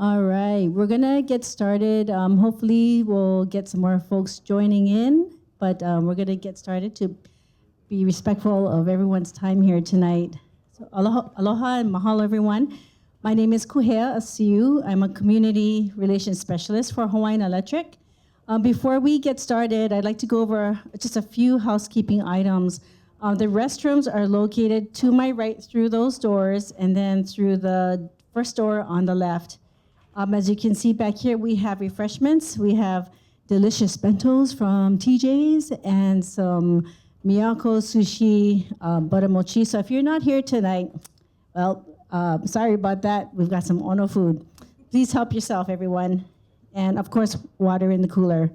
All right, we're gonna get started. Hopefully, we'll get some more folks joining in, but we're gonna get started to be respectful of everyone's time here tonight. So aloha and mahalo, everyone. My name is Kuhea Asiu. I'm a community relations specialist for Hawaiian Electric. Before we get started, I'd like to go over just a few housekeeping items. The restrooms are located to my right through those doors and then through the first door on the left. As you can see back here, we have refreshments. We have delicious bentos from TJ's and some Miyako sushi, butter mochi. So if you're not here tonight, well, sorry about that. We've got some Ono food. Please help yourself, everyone. And of course, water in the cooler.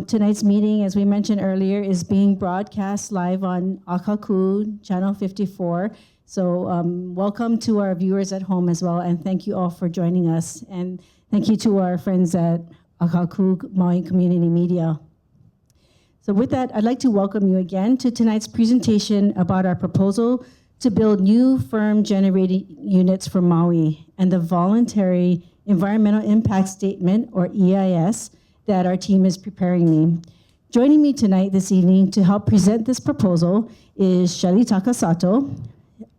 Tonight's meeting, as we mentioned earlier, is being broadcast live on Akaku, Channel 54. So welcome to our viewers at home as well, and thank you all for joining us. And thank you to our friends at Akaku Maui Community Media. So with that, I'd like to welcome you again to tonight's presentation about our proposal to build new firm generating units for Maui and the voluntary environmental impact statement, or EIS, that our team is preparing me. Joining me tonight this evening to help present this proposal is Shelly Takasato.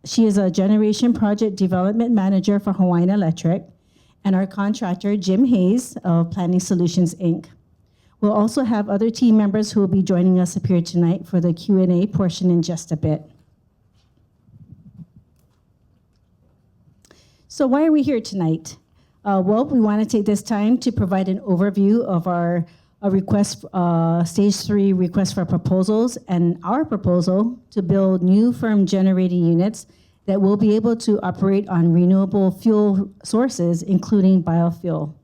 She is a Generation Project Development Manager for Hawaiian Electric, and our contractor, Jim Hayes of Planning Solutions, Inc. We'll also have other team members who will be joining us up here tonight for the Q&A portion in just a bit. So why are we here tonight? Well, we want to take this time to provide an overview of our request, Stage 3 request for proposals, and our proposal to build new firm generating units that will be able to operate on renewable fuel sources, including biofuel.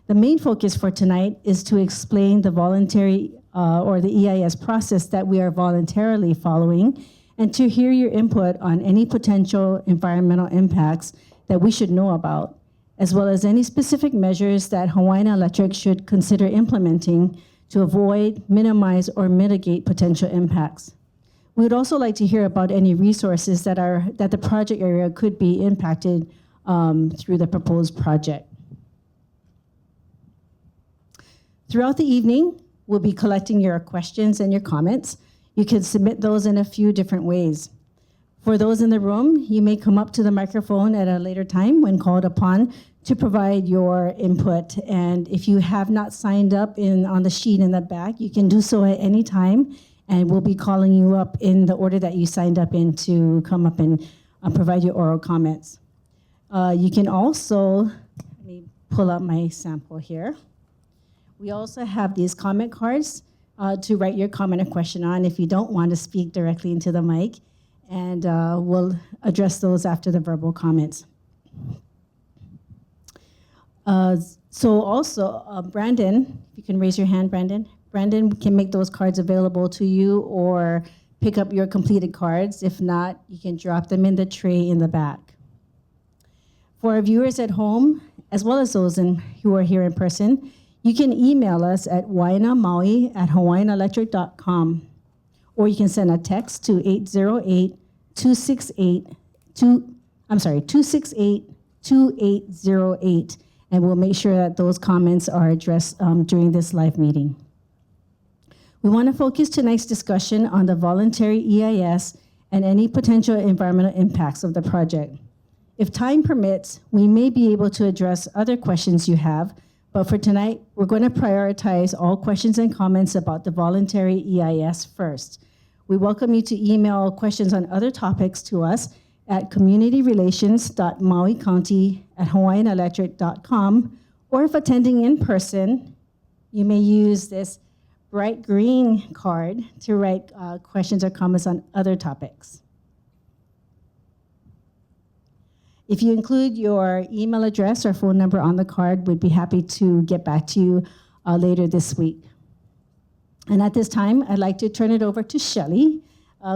The main focus for tonight is to explain the voluntary or the EIS process that we are voluntarily following, and to hear your input on any potential environmental impacts that we should know about, as well as any specific measures that Hawaiian Electric should consider implementing to avoid, minimize, or mitigate potential impacts. We would also like to hear about any resources that the project area could be impacted through the proposed project. Throughout the evening, we'll be collecting your questions and your comments. You can submit those in a few different ways. For those in the room, you may come up to the microphone at a later time when called upon to provide your input. And if you have not signed up on the sheet in the back, you can do so at any time, and we'll be calling you up in the order that you signed up in to come up and provide your oral comments. You can also, let me pull up my sample here. We also have these comment cards to write your comment or question on if you don't want to speak directly into the mic. And we'll address those after the verbal comments. So also, Brandon, if you can raise your hand, Brandon. Brandon can make those cards available to you or pick up your completed cards. If not, you can drop them in the tray in the back. For our viewers at home, as well as those who are here in person, you can email us at waenamaui@hawaiianelectric.com. Or you can send a text to 268-2808, and we'll make sure that those comments are addressed during this live meeting. We want to focus tonight's discussion on the voluntary EIS and any potential environmental impacts of the project. If time permits, we may be able to address other questions you have, but for tonight, we're going to prioritize all questions and comments about the voluntary EIS first. We welcome you to email questions on other topics to us at communityrelations.mauicounty@hawaiianelectric.com, or if attending in person, you may use this bright green card to write questions or comments on other topics. If you include your email address or phone number on the card, we'd be happy to get back to you later this week. And at this time, I'd like to turn it over to Shelly,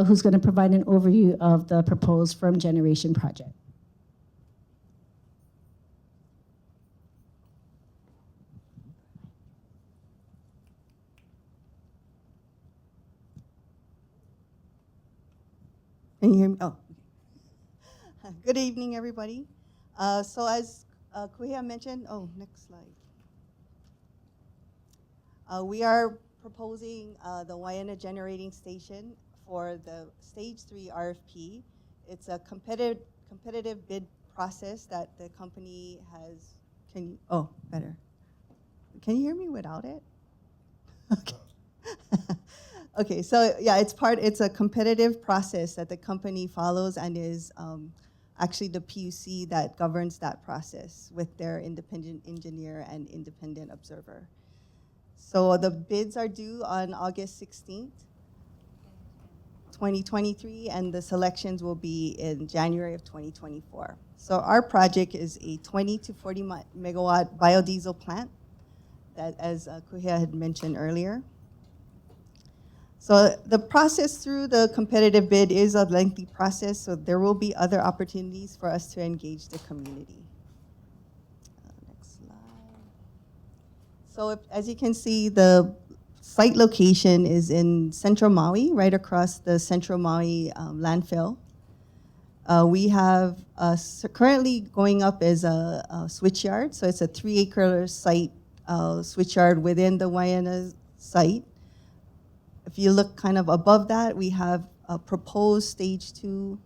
who's going to provide an overview of the proposed firm generation project. Can you hear me? Oh, good evening, everybody. So as Kuhia mentioned, next slide. We are proposing the Waena generating station for the stage 3 RFP. It's a competitive bid process that the company has. Better. Can you hear me without it? Okay. Okay, so yeah, it's a competitive process that the company follows and is actually the PUC that governs that process with their independent engineer and independent observer. So the bids are due on August 16th, 2023, and the selections will be in January of 2024. So our project is a 20 to 40 megawatt biodiesel plant that, as Kuhia had mentioned earlier. So the process through the competitive bid is a lengthy process, so there will be other opportunities for us to engage the community. Next slide. So as you can see, the site location is in Central Maui, right across the Central Maui landfill. We have currently going up as a switchyard, so it's a 3-acre site switchyard within the Waena site. If you look kind of above that, we have a proposed stage 2.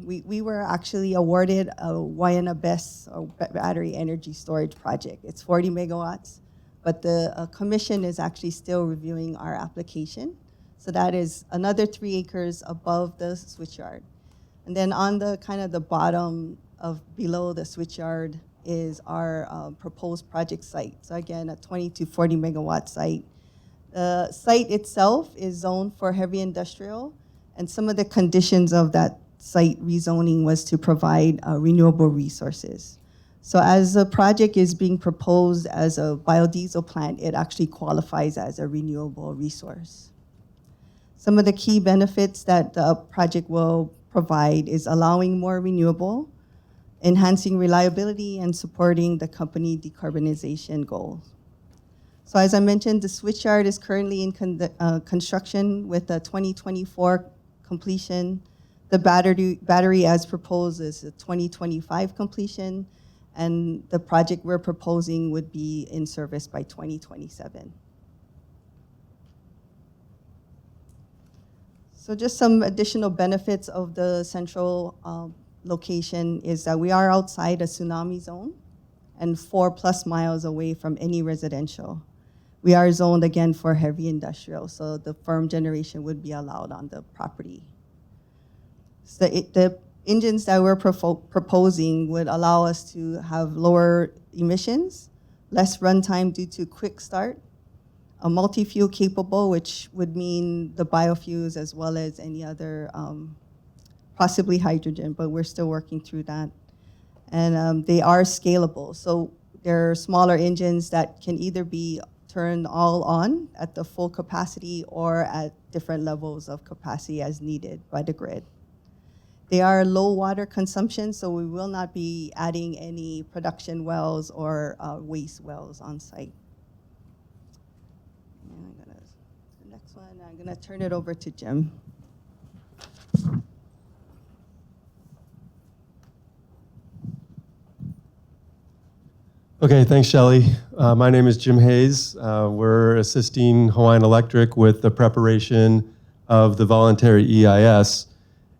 We were actually awarded a Waena BESS, or battery energy storage project. It's 40 megawatts, but the commission is actually still reviewing our application. So that is another 3 acres above the switchyard. And then on the kind of the bottom of below the switchyard is our proposed project site. So again, a 20 to 40 megawatt site. The site itself is zoned for heavy industrial, and some of the conditions of that site rezoning was to provide renewable resources. So as the project is being proposed as a biodiesel plant, it actually qualifies as a renewable resource. Some of the key benefits that the project will provide is allowing more renewable, enhancing reliability, and supporting the company decarbonization goals. So as I mentioned, the switchyard is currently in construction with a 2024 completion. The battery as proposed is a 2025 completion, and the project we're proposing would be in service by 2027. So just some additional benefits of the central location is that we are outside a tsunami zone and 4+ miles away from any residential. We are zoned again for heavy industrial, so the firm generation would be allowed on the property. So the engines that we're proposing would allow us to have lower emissions, less runtime due to quick start, a multi-fuel capable, which would mean the biofuels as well as any other, possibly hydrogen, but we're still working through that. And they are scalable, so they're smaller engines that can either be turned all on at the full capacity or at different levels of capacity as needed by the grid. They are low water consumption, so we will not be adding any production wells or waste wells on site. And the next one, I'm gonna turn it over to Jim. Okay, thanks, Shelley. My name is Jim Hayes. We're assisting Hawaiian Electric with the preparation of the voluntary EIS.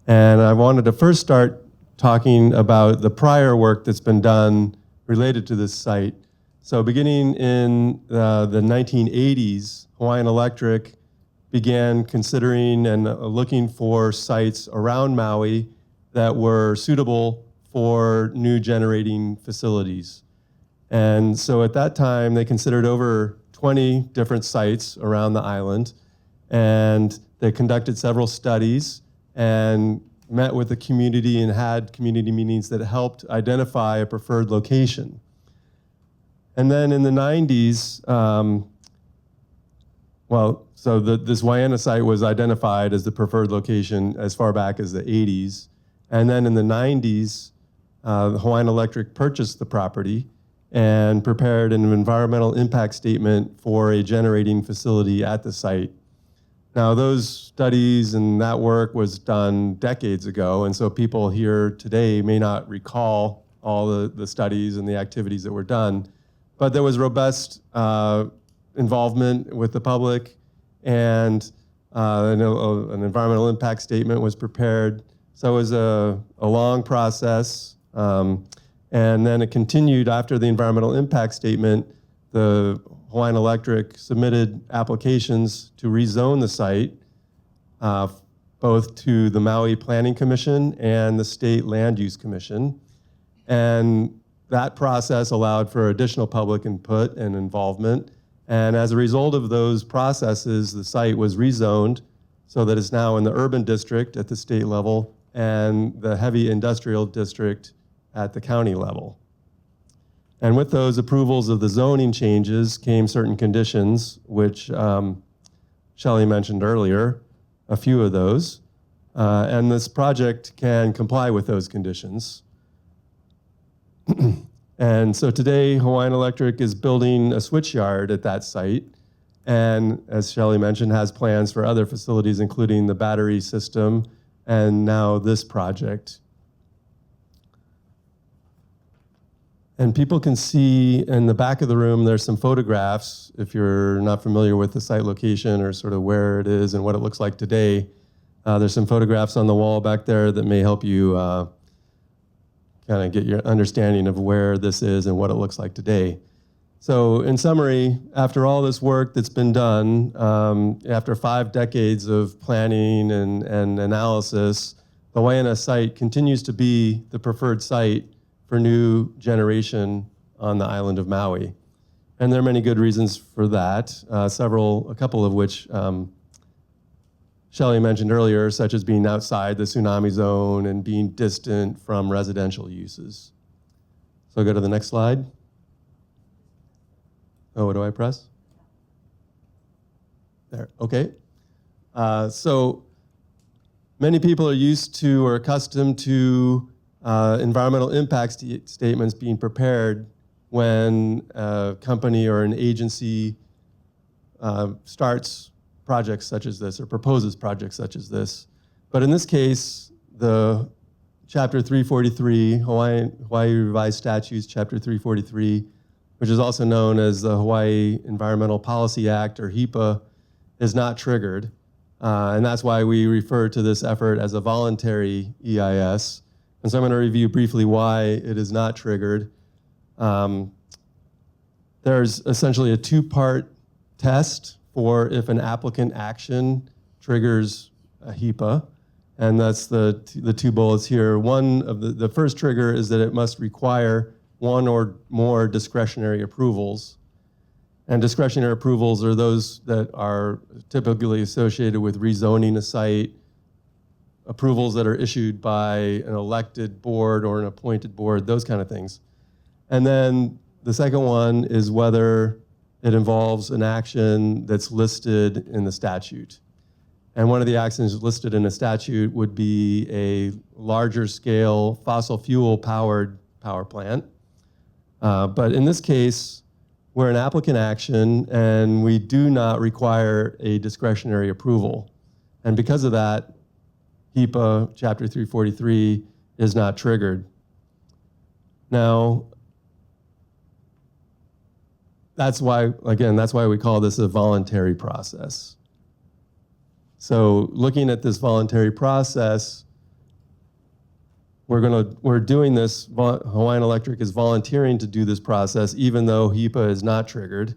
And I wanted to first start talking about the prior work that's been done related to this site. So beginning in the 1980s, Hawaiian Electric began considering and looking for sites around Maui that were suitable for new generating facilities. And so at that time, they considered over 20 different sites around the island, and they conducted several studies and met with the community and had community meetings that helped identify a preferred location. And then in the 90s, this Waena site was identified as the preferred location as far back as the 80s. And then in the 90s, Hawaiian Electric purchased the property and prepared an environmental impact statement for a generating facility at the site. Now, those studies and that work was done decades ago, and so people here today may not recall all the studies and the activities that were done. But there was robust involvement with the public, and an environmental impact statement was prepared. So it was a long process, and then it continued after the environmental impact statement. The Hawaiian Electric submitted applications to rezone the site, both to the Maui Planning Commission and the State Land Use Commission. And that process allowed for additional public input and involvement. And as a result of those processes, the site was rezoned so that it's now in the urban district at the state level and the heavy industrial district at the county level. And with those approvals of the zoning changes came certain conditions, which Shelley mentioned earlier, a few of those. And this project can comply with those conditions. And so today, Hawaiian Electric is building a switchyard at that site, and as Shelley mentioned, has plans for other facilities, including the battery system, and now this project. And people can see in the back of the room, there's some photographs, if you're not familiar with the site location or sort of where it is and what it looks like today. There's some photographs on the wall back there that may help you kind of get your understanding of where this is and what it looks like today. So in summary, after all this work that's been done, after 5 decades of planning and analysis, the Waena site continues to be the preferred site for new generation on the island of Maui. And there are many good reasons for that, a couple of which Shelley mentioned earlier, such as being outside the tsunami zone and being distant from residential uses. So I'll go to the next slide. Oh, what do I press? There, okay. So many people are used to or accustomed to environmental impact statements being prepared when a company or an agency starts projects such as this or proposes projects such as this. But in this case, the Chapter 343, Hawaii Revised Statutes, Chapter 343, which is also known as the Hawaii Environmental Policy Act, or HEPA, is not triggered. And that's why we refer to this effort as a voluntary EIS. And so I'm going to review briefly why it is not triggered. There's essentially a 2-part test for if an applicant action triggers a HEPA, and that's the 2 bullets here. One of the first trigger is that it must require 1 or more discretionary approvals. And discretionary approvals are those that are typically associated with rezoning a site, approvals that are issued by an elected board or an appointed board, those kind of things. And then the second one is whether it involves an action that's listed in the statute. And one of the actions listed in a statute would be a larger scale fossil fuel powered power plant. But in this case, we're an applicant action and we do not require a discretionary approval. And because of that, HEPA Chapter 343 is not triggered. Now, that's why we call this a voluntary process. So looking at this voluntary process, we're doing this, Hawaiian Electric is volunteering to do this process even though HEPA is not triggered.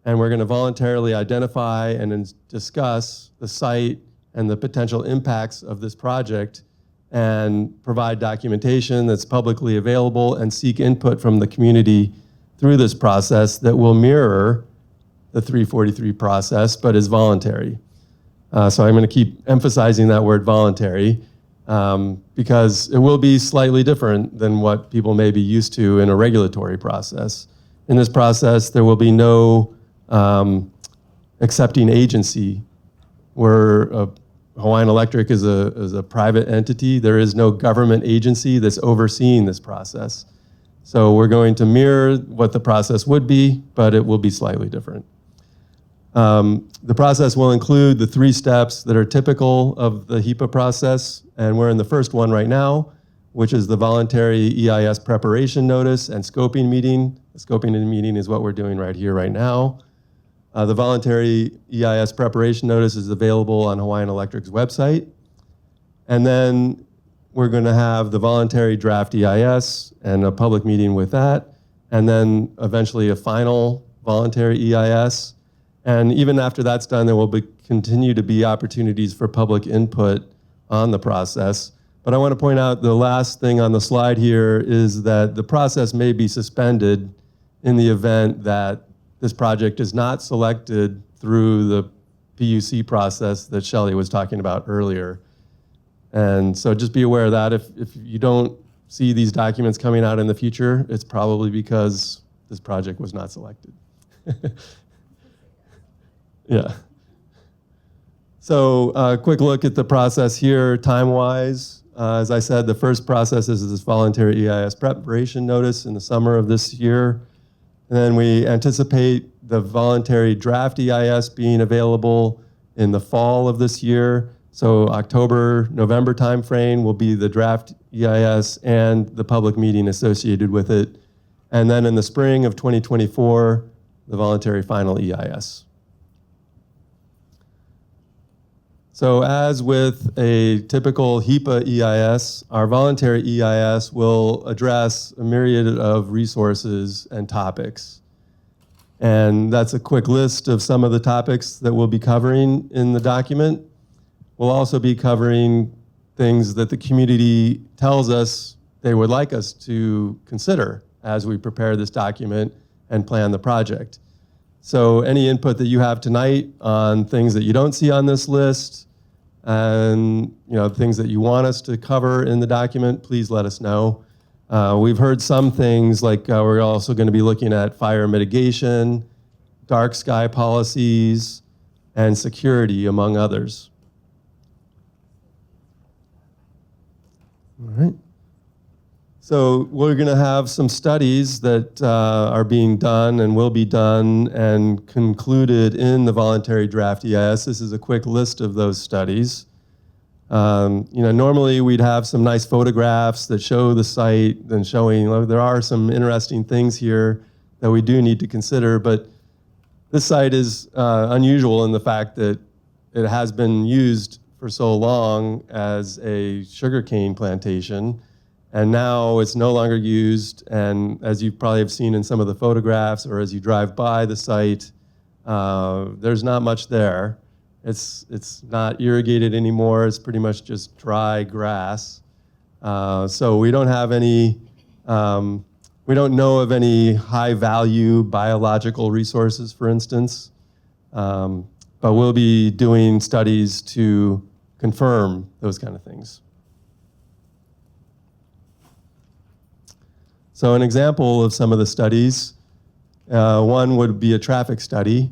And we're going to voluntarily identify and discuss the site and the potential impacts of this project and provide documentation that's publicly available and seek input from the community through this process that will mirror the 343 process, but is voluntary. So I'm going to keep emphasizing that word voluntary because it will be slightly different than what people may be used to in a regulatory process. In this process, there will be no accepting agency. Hawaiian Electric is a private entity. There is no government agency that's overseeing this process. So we're going to mirror what the process would be, but it will be slightly different. The process will include the 3 steps that are typical of the HEPA process, and we're in the first one right now, which is the voluntary EIS preparation notice and scoping meeting. The scoping meeting is what we're doing right here, right now. The voluntary EIS preparation notice is available on Hawaiian Electric's website. And then we're going to have the voluntary draft EIS and a public meeting with that, and then eventually a final voluntary EIS. And even after that's done, there will continue to be opportunities for public input on the process. But I want to point out the last thing on the slide here is that the process may be suspended in the event that this project is not selected through the PUC process that Shelley was talking about earlier. And so just be aware of that. If you don't see these documents coming out in the future, it's probably because this project was not selected. Yeah. So a quick look at the process here time-wise. As I said, the first process is this voluntary EIS preparation notice in the summer of this year. And then we anticipate the voluntary draft EIS being available in the fall of this year. So October, November timeframe will be the draft EIS and the public meeting associated with it. And then in the spring of 2024, the voluntary final EIS. So as with a typical HEPA EIS, our voluntary EIS will address a myriad of resources and topics. And that's a quick list of some of the topics that we'll be covering in the document. We'll also be covering things that the community tells us they would like us to consider as we prepare this document and plan the project. So any input that you have tonight on things that you don't see on this list and things that you want us to cover in the document, please let us know. We've heard some things like we're also going to be looking at fire mitigation, dark sky policies, and security, among others. All right. So we're going to have some studies that are being done and will be done and concluded in the voluntary draft EIS. This is a quick list of those studies. Normally we'd have some nice photographs that show the site and showing there are some interesting things here that we do need to consider, but this site is unusual in the fact that it has been used for so long as a sugarcane plantation, and now it's no longer used. And as you probably have seen in some of the photographs or as you drive by the site, there's not much there. It's not irrigated anymore. It's pretty much just dry grass. So we don't have any, we don't know of any high value biological resources, for instance. But we'll be doing studies to confirm those kind of things. So an example of some of the studies, one would be a traffic study,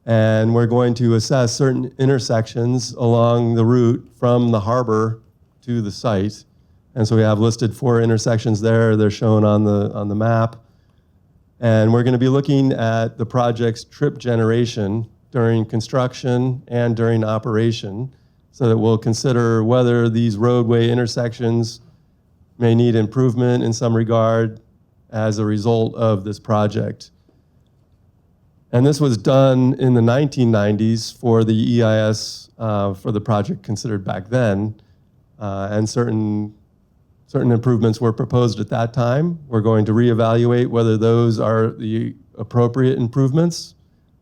and we're going to assess certain intersections along the route from the harbor to the site. And so we have listed 4 intersections there. They're shown on the map. And we're going to be looking at the project's trip generation during construction and during operation, so that we'll consider whether these roadway intersections may need improvement in some regard as a result of this project. And this was done in the 1990s for the EIS for the project considered back then, and certain improvements were proposed at that time. We're going to reevaluate whether those are the appropriate improvements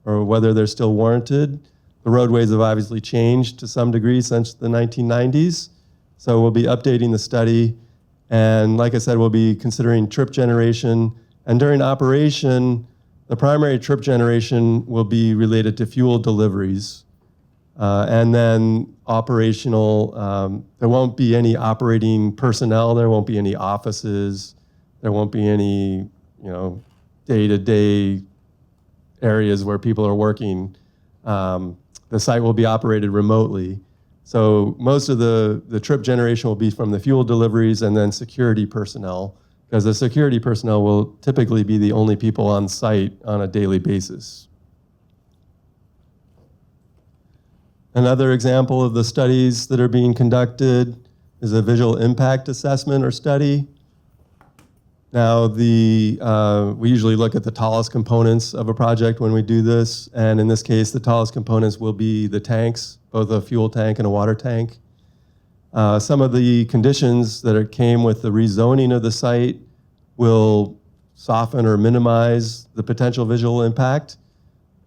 or whether they're still warranted. The roadways have obviously changed to some degree since the 1990s, so we'll be updating the study. And like I said, we'll be considering trip generation. And during operation, the primary trip generation will be related to fuel deliveries. And then operational, there won't be any operating personnel, there won't be any offices, there won't be any day-to-day areas where people are working. The site will be operated remotely. So most of the trip generation will be from the fuel deliveries and then security personnel, because the security personnel will typically be the only people on site on a daily basis. Another example of the studies that are being conducted is a visual impact assessment or study. Now, we usually look at the tallest components of a project when we do this, and in this case, the tallest components will be the tanks, both a fuel tank and a water tank. Some of the conditions that came with the rezoning of the site will soften or minimize the potential visual impact.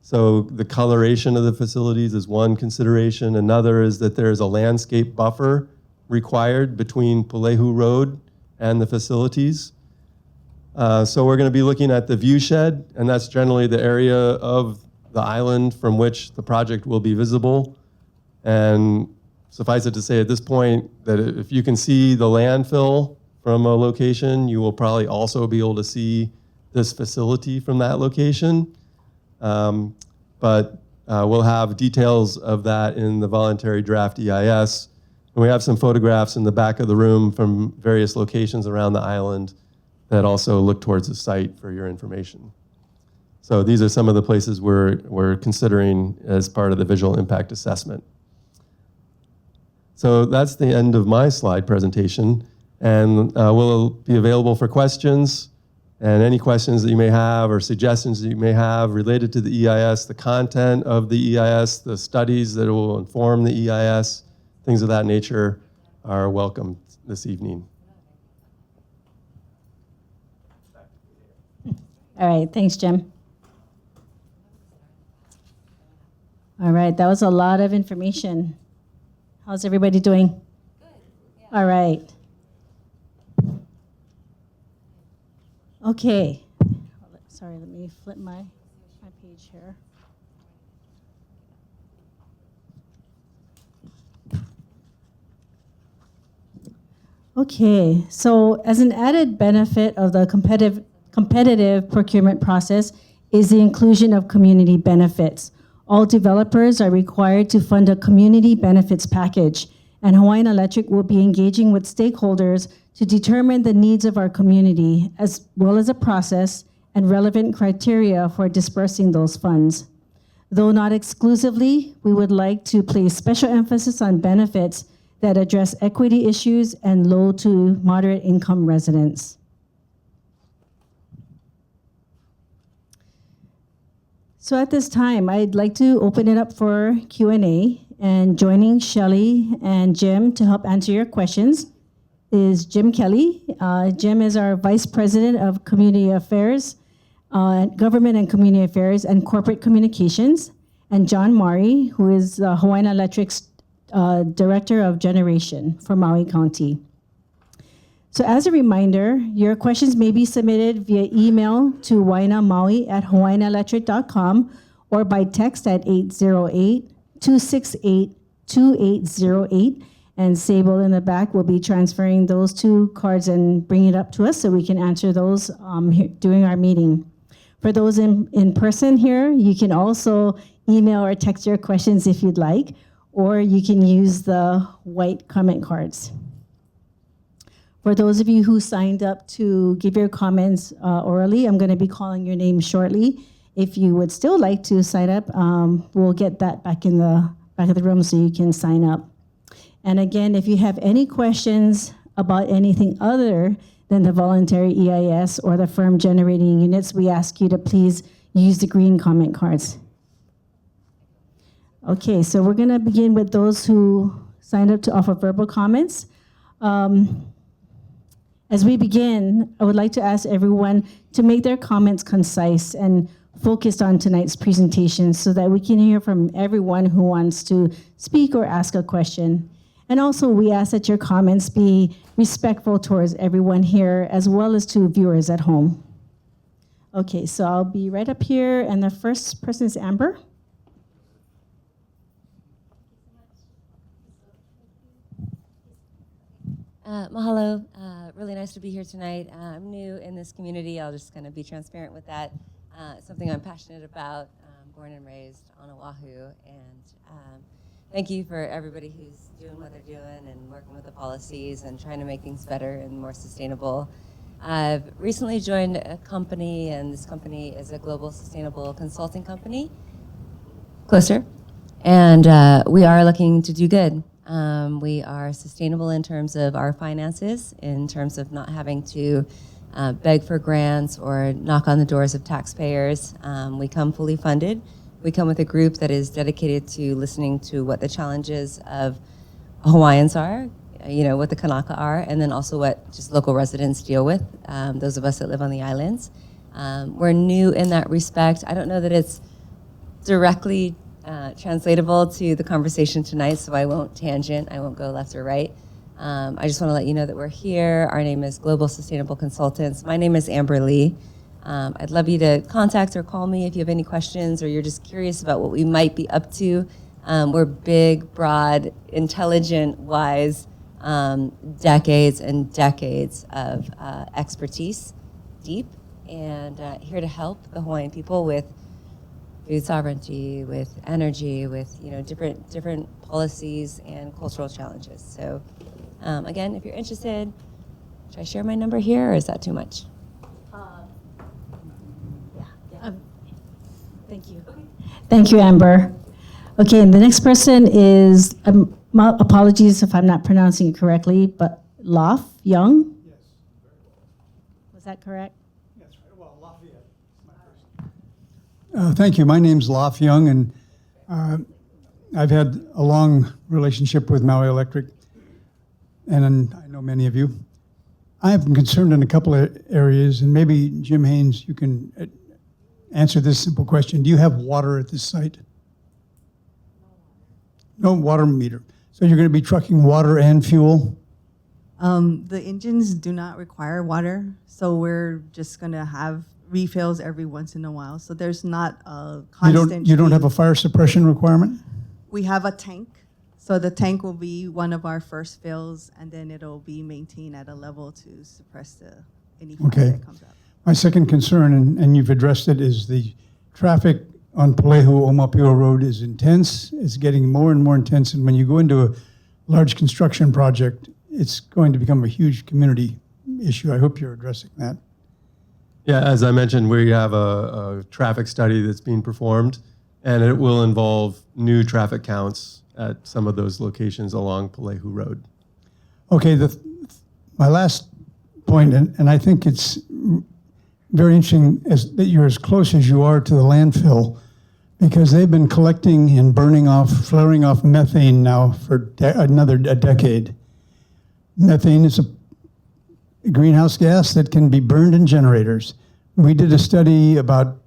So the coloration of the facilities is one consideration. Another is that there is a landscape buffer required between Pulehu Road and the facilities. So we're going to be looking at the view shed, and that's generally the area of the island from which the project will be visible. And suffice it to say at this point that if you can see the landfill from a location, you will probably also be able to see this facility from that location. But we'll have details of that in the voluntary draft EIS. And we have some photographs in the back of the room from various locations around the island that also look towards the site for your information. So these are some of the places we're considering as part of the visual impact assessment. So that's the end of my slide presentation, and we'll be available for questions, and any questions that you may have or suggestions that you may have related to the EIS, the content of the EIS, the studies that will inform the EIS, things of that nature are welcome this evening. All right, thanks, Jim. All right, that was a lot of information. How's everybody doing? Good. Yeah. All right. Okay. Sorry, let me flip my page here. Okay, so as an added benefit of the competitive procurement process is the inclusion of community benefits. All developers are required to fund a community benefits package, and Hawaiian Electric will be engaging with stakeholders to determine the needs of our community, as well as a process and relevant criteria for dispersing those funds. Though not exclusively, we would like to place special emphasis on benefits that address equity issues and low to moderate income residents. So at this time, I'd like to open it up for Q&A, and joining Shelley and Jim to help answer your questions is Jim Kelly. Jim is our Vice President of Community Affairs, Government and Community Affairs and Corporate Communications, and John Mari, who is Hawaiian Electric's Director of Generation for Maui County. So as a reminder, your questions may be submitted via email to waenamaui@hawaiianelectric.com or by text at 808-268-2808. And Sable in the back will be transferring those two cards and bringing it up to us so we can answer those during our meeting. For those in person here, you can also email or text your questions if you'd like, or you can use the white comment cards. For those of you who signed up to give your comments orally, I'm going to be calling your name shortly. If you would still like to sign up, we'll get that back in the back of the room so you can sign up. And again, if you have any questions about anything other than the voluntary EIS or the firm generating units, we ask you to please use the green comment cards. Okay, so we're going to begin with those who signed up to offer verbal comments. As we begin, I would like to ask everyone to make their comments concise and focused on tonight's presentation so that we can hear from everyone who wants to speak or ask a question. And also, we ask that your comments be respectful towards everyone here as well as to viewers at home. Okay, so I'll be right up here, and the first person is Amber. Mahalo. Really nice to be here tonight. I'm new in this community. I'll just kind of be transparent with that. Something I'm passionate about. Born and raised on Oahu. And thank you for everybody who's doing what they're doing and working with the policies and trying to make things better and more sustainable. I've recently joined a company, and this company is a global sustainable consulting company. Closer. And we are looking to do good. We are sustainable in terms of our finances, in terms of not having to beg for grants or knock on the doors of taxpayers. We come fully funded. We come with a group that is dedicated to listening to what the challenges of Hawaiians are, what the Kanaka are, and then also what just local residents deal with, those of us that live on the islands. We're new in that respect. I don't know that it's directly translatable to the conversation tonight, so I won't tangent. I won't go left or right. I just want to let you know that we're here. Our name is Global Sustainable Consultants. My name is Amber Lee. I'd love you to contact or call me if you have any questions or you're just curious about what we might be up to. We're big, broad, intelligent, wise, decades and decades of expertise, deep, and here to help the Hawaiian people with food sovereignty, with energy, with different policies and cultural challenges. So again, if you're interested, should I share my number here or is that too much? Thank you. Thank you, Amber. Okay, and the next person is, apologies if I'm not pronouncing it correctly, but Lof Young? Yes, very well. Was that correct? That's right. Well, Lafayette is my first. Thank you. My name's Lof Young, and I've had a long relationship with Maui Electric, and I know many of you. I'm concerned in a couple of areas, and maybe Jim Haynes, you can answer this simple question. Do you have water at this site? No water meter. So you're going to be trucking water and fuel? The engines do not require water, so we're just going to have refills every once in a while. So there's not a constant. You don't have a fire suppression requirement? We have a tank. So the tank will be one of our first fills, and then it'll be maintained at a level to suppress any fire Okay. that comes up. My second concern, and you've addressed it, is the traffic on Palehu-Omapio Road is intense. It's getting more and more intense, and when you go into a large construction project, it's going to become a huge community issue. I hope you're addressing that. Yeah, as I mentioned, we have a traffic study that's being performed, and it will involve new traffic counts at some of those locations along Palehu Road. Okay, my last point, and I think it's very interesting that you're as close as you are to the landfill, because they've been collecting and flaring off methane now for a decade. Methane is a greenhouse gas that can be burned in generators. We did a study about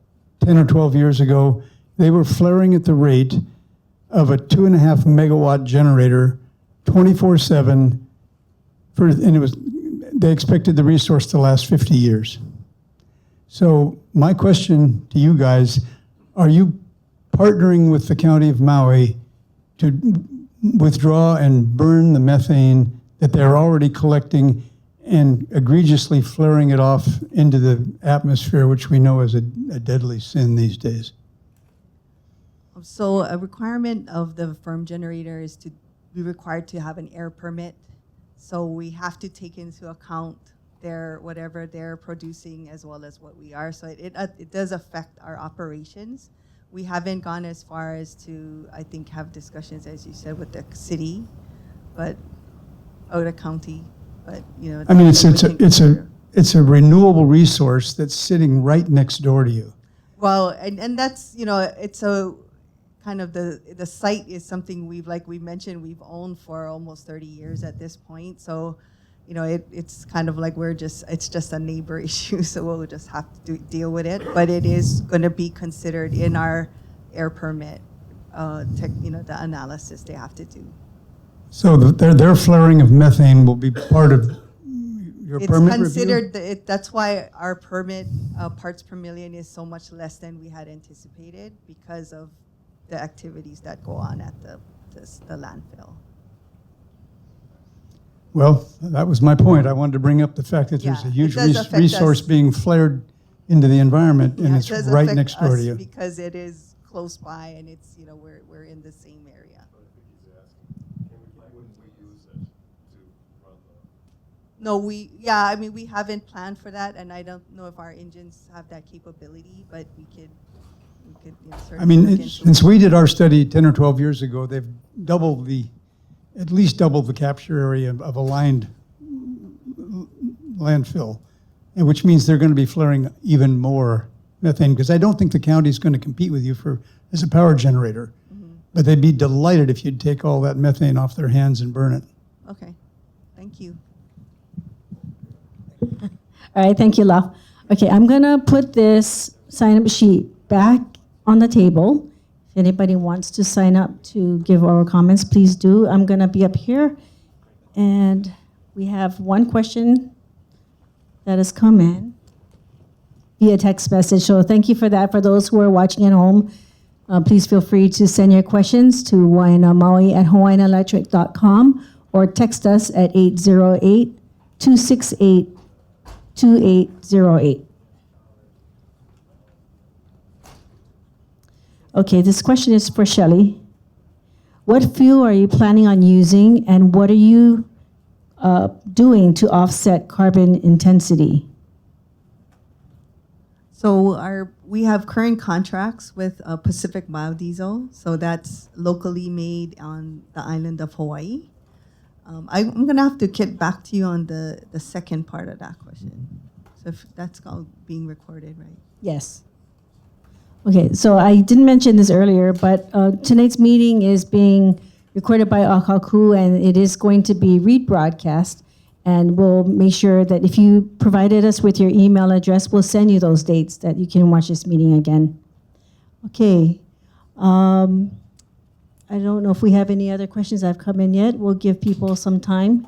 10 or 12 years ago. They were flaring at the rate of a 2.5 megawatt generator 24/7, they expected the resource to last 50 years. So my question to you guys, are you partnering with the County of Maui to withdraw and burn the methane that they're already collecting and egregiously flaring it off into the atmosphere, which we know is a deadly sin these days? So a requirement of the firm generator is to be required to have an air permit. So we have to take into account whatever they're producing as well as what we are. So it does affect our operations. We haven't gone as far as to, I think, have discussions, as you said, with the city, or the county. But I mean, it's a renewable resource that's sitting right next door to you. Well, and that's it's a kind of the site is something like we mentioned, we've owned for almost 30 years at this point. So it's kind of like it's just a neighbor issue, so we'll just have to deal with it. But it is going to be considered in our air permit, the analysis they have to do. So their flaring of methane will be part of your permit It's considered, review? that's why our permit parts per million is so much less than we had anticipated because of the activities that go on at the landfill. Well, that was my point. I wanted to bring up the fact that there's a Yeah, huge it does affect resource us. being flared into the environment, and Yeah, it's it does right affect next door to us you. because it is close by and it's we're in the same area. No, we haven't planned for that, and I don't know if our engines have that capability, but we could certainly I mean, look into since it. we did our study 10 or 12 years ago, they've doubled the at least double the capture area of a lined landfill, and which means they're going to be flaring even more methane, because I don't think the county's going to compete with you as a power generator. But they'd be delighted if you'd take all that methane off their hands and burn it. Okay, thank you. All right, thank you, Love. Okay, I'm gonna put this sign-up sheet back on the table. If anybody wants to sign up to give oral comments, please do. I'm gonna be up here, and we have one question that has come in via text message. So thank you for that. For those who are watching at home, please feel free to send your questions to waenamaui@hawaiianelectric.com or text us at 808-268-2808. Okay, this question is for Shelley. What fuel are you planning on using, and what are you doing to offset carbon intensity? So we have current contracts with Pacific Biodiesel, so that's locally made on the island of Hawaii. I'm gonna have to get back to you on the second part of that question. So if that's all being recorded, right? Yes. Okay, so I didn't mention this earlier, but tonight's meeting is being recorded by Akaku, and it is going to be rebroadcast. And we'll make sure that if you provided us with your email address, we'll send you those dates that you can watch this meeting again. Okay. I don't know if we have any other questions that have come in yet. We'll give people some time.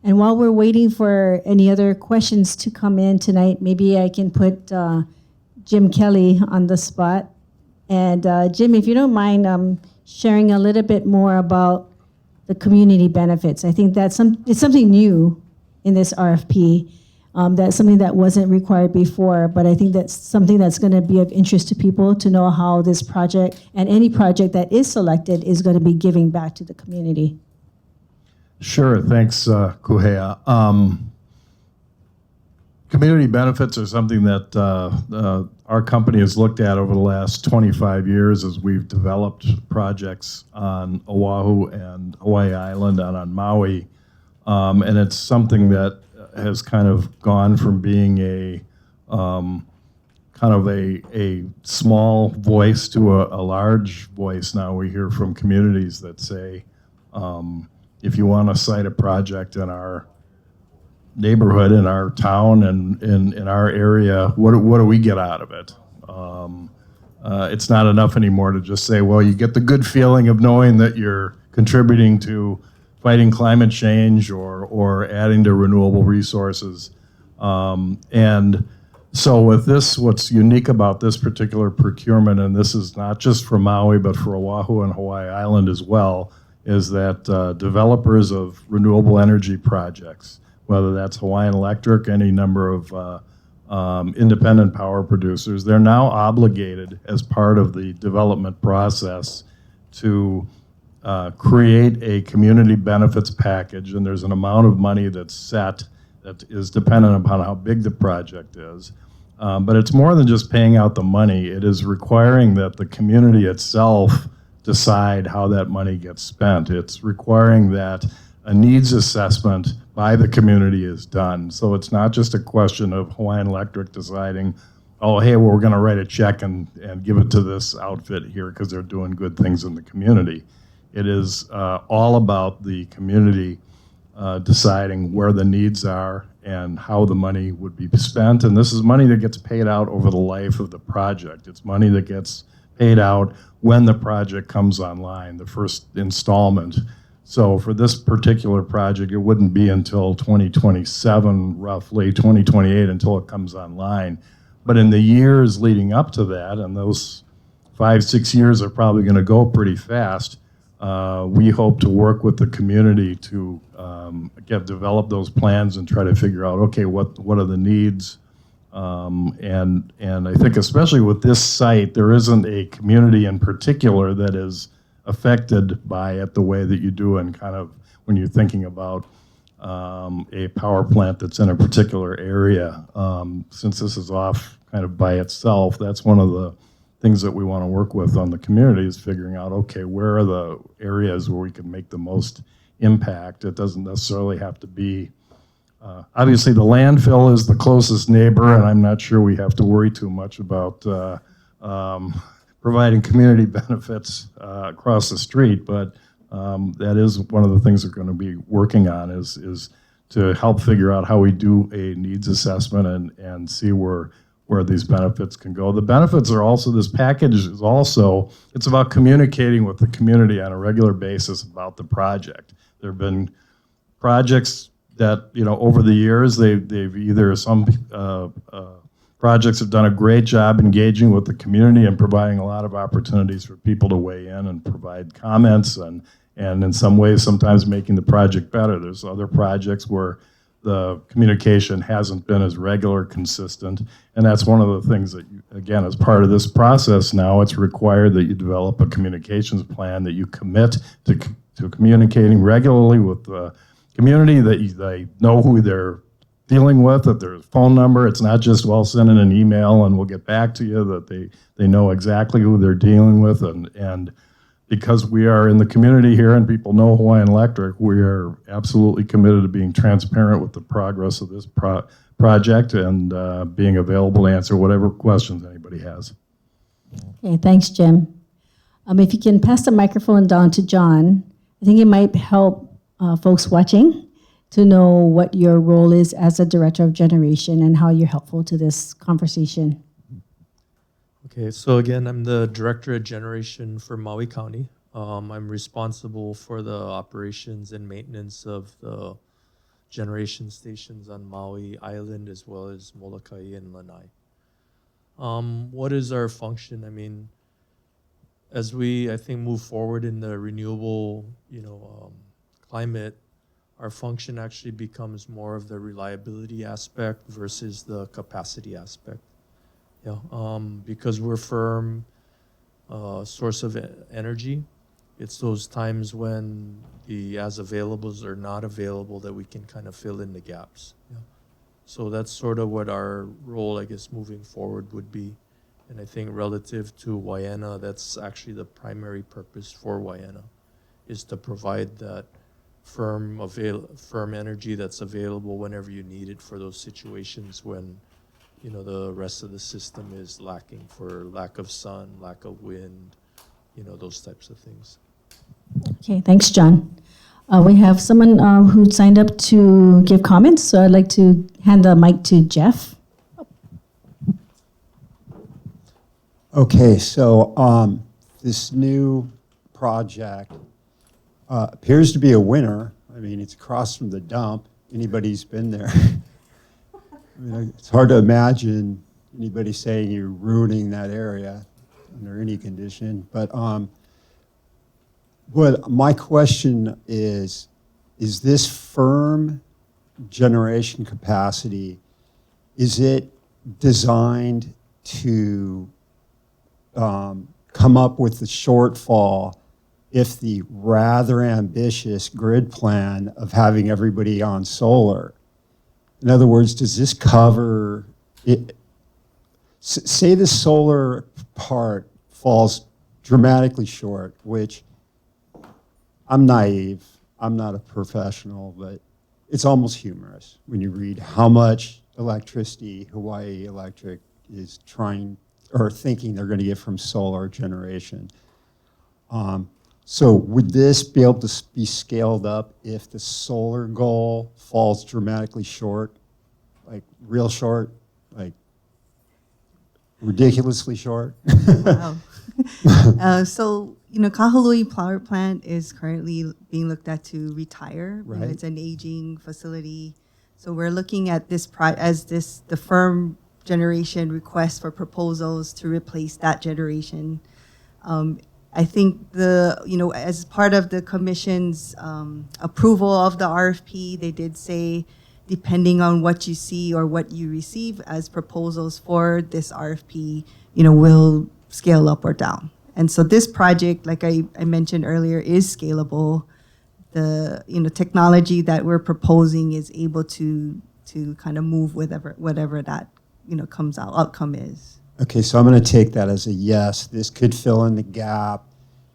And while we're waiting for any other questions to come in tonight, maybe I can put Jim Kelly on the spot. And Jim, if you don't mind sharing a little bit more about the community benefits. I think it's something new in this RFP. That's something that wasn't required before, but I think that's something that's going to be of interest to people to know how this project and any project that is selected is going to be giving back to the community. Sure, thanks, Kuhea. Community benefits are something that our company has looked at over the last 25 years as we've developed projects on Oahu and Hawaii Island and on Maui. And it's something that has kind of gone from being a small voice to a large voice. Now we hear from communities that say, if you want to cite a project in our neighborhood, in our town, and in our area, what do we get out of it? It's not enough anymore to just say, well, you get the good feeling of knowing that you're contributing to fighting climate change or adding to renewable resources. And so with this, what's unique about this particular procurement, and this is not just for Maui, but for Oahu and Hawaii Island as well, is that developers of renewable energy projects, whether that's Hawaiian Electric, any number of independent power producers, they're now obligated as part of the development process to create a community benefits package, and there's an amount of money that's set that is dependent upon how big the project is. But it's more than just paying out the money. It is requiring that the community itself decide how that money gets spent. It's requiring that a needs assessment by the community is done. So it's not just a question of Hawaiian Electric deciding, oh, hey, well, we're going to write a check and give it to this outfit here because they're doing good things in the community. It is all about the community deciding where the needs are and how the money would be spent. And this is money that gets paid out over the life of the project. It's money that gets paid out when the project comes online, the first installment. So for this particular project, it wouldn't be until 2027, roughly 2028, until it comes online. But in the years leading up to that, and those 5-6 years are probably going to go pretty fast, we hope to work with the community to develop those plans and try to figure out, okay, what are the needs? And I think especially with this site, there isn't a community in particular that is affected by it the way that you do in kind of when you're thinking about a power plant that's in a particular area. Since this is off kind of by itself, that's one of the things that we want to work with on the community is figuring out, okay, where are the areas where we can make the most impact? It doesn't necessarily have to be, obviously the landfill is the closest neighbor, and I'm not sure we have to worry too much about providing community benefits across the street, but that is one of the things we're going to be working on is to help figure out how we do a needs assessment and see where these benefits can go. The benefits are also, this package is also, it's about communicating with the community on a regular basis about the project. There have been projects that, over the years, they've either, some projects have done a great job engaging with the community and providing a lot of opportunities for people to weigh in and provide comments and in some ways sometimes making the project better. There's other projects where the communication hasn't been as regular, consistent, and that's one of the things that, again, as part of this process now, it's required that you develop a communications plan, that you commit to communicating regularly with the community, that they know who they're dealing with, that there's a phone number. It's not just, well, send in an email and we'll get back to you, that they know exactly who they're dealing with, and because we are in the community here and people know Hawaiian Electric, we are absolutely committed to being transparent with the progress of this project and being available to answer whatever questions anybody has. Okay, thanks, Jim. If you can pass the microphone down to John, I think it might help folks watching to know what your role is as a director of generation and how you're helpful to this conversation. Okay, so again, I'm the Director of Generation for Maui County. I'm responsible for the operations and maintenance of the generation stations on Maui Island as well as Molokai and Lanai. What is our function? I mean, as we, I think, move forward in the renewable, climate, our function actually becomes more of the reliability aspect versus the capacity aspect. Yeah, because we're firm source of energy. It's those times when the as availables are not available that we can kind of fill in the gaps. Yeah. So that's sort of what our role, I guess, moving forward would be. And I think relative to Waena, that's actually the primary purpose for Waena, is to provide that firm energy that's available whenever you need it for those situations when the rest of the system is lacking for lack of sun, lack of wind, those types of things. Okay, thanks, John. We have someone who signed up to give comments, so I'd like to hand the mic to Jeff. Okay, so this new project appears to be a winner. I mean, it's across from the dump. Anybody's been there. I mean, it's hard to imagine anybody saying you're ruining that area under any condition. But what my question is this firm generation capacity, is it designed to come up with the shortfall if the rather ambitious grid plan of having everybody on solar? In other words, does this cover it? Say the solar part falls dramatically short, which I'm naive, I'm not a professional, but it's almost humorous when you read how much electricity Hawaii Electric is trying or thinking they're going to get from solar generation. So would this be able to be scaled up if the solar goal falls dramatically short, like real short, like ridiculously short? Wow. So, Kahului Power Plant is currently being looked at to retire. Right. It's an aging facility. So we're looking at this the firm generation request for proposals to replace that generation. I think as part of the commission's approval of the RFP, they did say, depending on what you see or what you receive as proposals for this RFP, will scale up or down. And so this project, like I mentioned earlier, is scalable. The technology that we're proposing is able to kind of move whatever that outcome is. Okay, so I'm going to take that as a yes. This could fill in the gap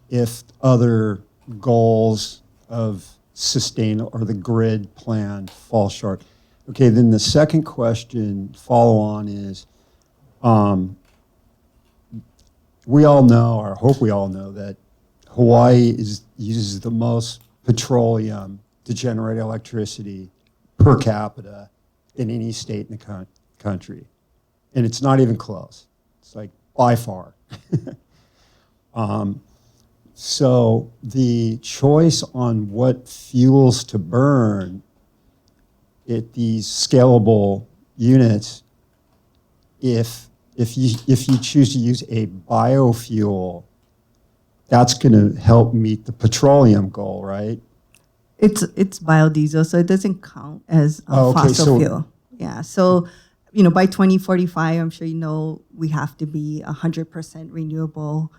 if other goals of sustain or the grid plan fall short. Okay, then the second question, follow on, is we all know, or hope we all know, that Hawaii uses the most petroleum to generate electricity per capita than any state in the country. And it's not even close. It's like by far. So the choice on what fuels to burn at these scalable units, if you choose to use a biofuel, that's going to help meet the petroleum goal, right? It's biodiesel, so it doesn't count as a Oh, okay, fossil so- fuel. Yeah, so by 2045, I'm sure you know we have to be 100% renewable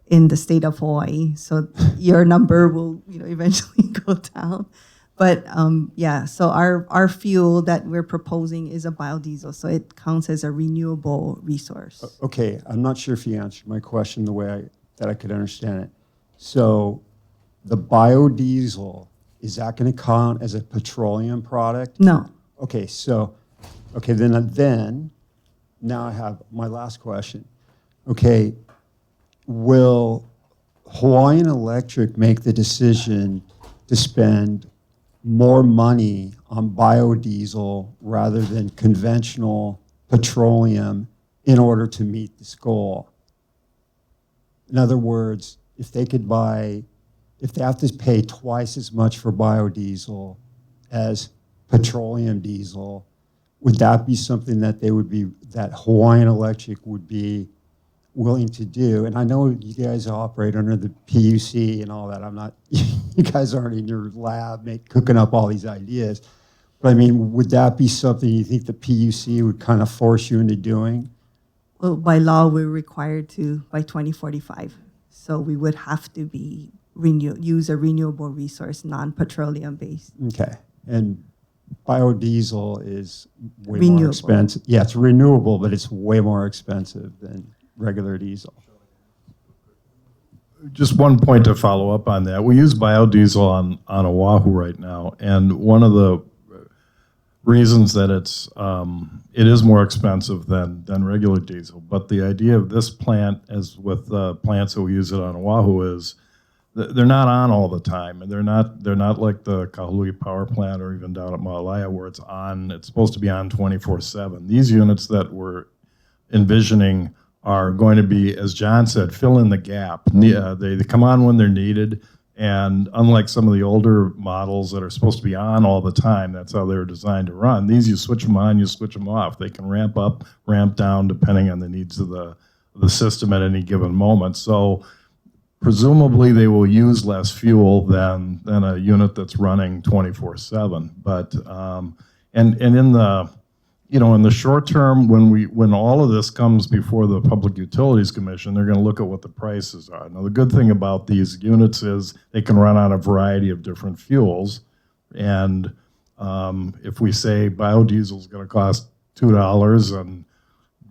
in the state of Hawaii. So your number will eventually go down. But yeah, so our fuel that we're proposing is a biodiesel, so it counts as a renewable resource. Okay, I'm not sure if you answered my question the way that I could understand it. So the biodiesel, is that going to count as a petroleum product? No. Okay, so, then now I have my last question. Okay, will Hawaiian Electric make the decision to spend more money on biodiesel rather than conventional petroleum in order to meet this goal? In other words, if they have to pay twice as much for biodiesel as petroleum diesel, would that be something that that Hawaiian Electric would be willing to do? And I know you guys operate under the PUC and all that. You guys aren't in your lab cooking up all these ideas. But I mean, would that be something you think the PUC would kind of force you into doing? Well, by law, we're required to by 2045. So we would have to use a renewable resource, non-petroleum based. Okay. And biodiesel is way more Renewable. expensive. Yeah, it's renewable, but it's way more expensive than regular diesel. Just one point to follow up on that. We use biodiesel on Oahu right now, and one of the reasons that it is more expensive than regular diesel. But the idea of this plant, as with the plants that we use it on Oahu, is they're not on all the time, and they're not like the Kahului power plant or even down at Maalaea where it's on. It's supposed to be on 24/7. These units that we're envisioning are going to be, as John said, fill in the gap. They come on when they're needed, and unlike some of the older models that are supposed to be on all the time, that's how they were designed to run. These, you switch them on, you switch them off. They can ramp up, ramp down, depending on the needs of the system at any given moment. So presumably they will use less fuel than a unit that's running 24/7. But and in the in the short term, when all of this comes before the Public Utilities Commission, they're going to look at what the prices are. Now, the good thing about these units is they can run on a variety of different fuels, and if we say biodiesel is going to cost $2 and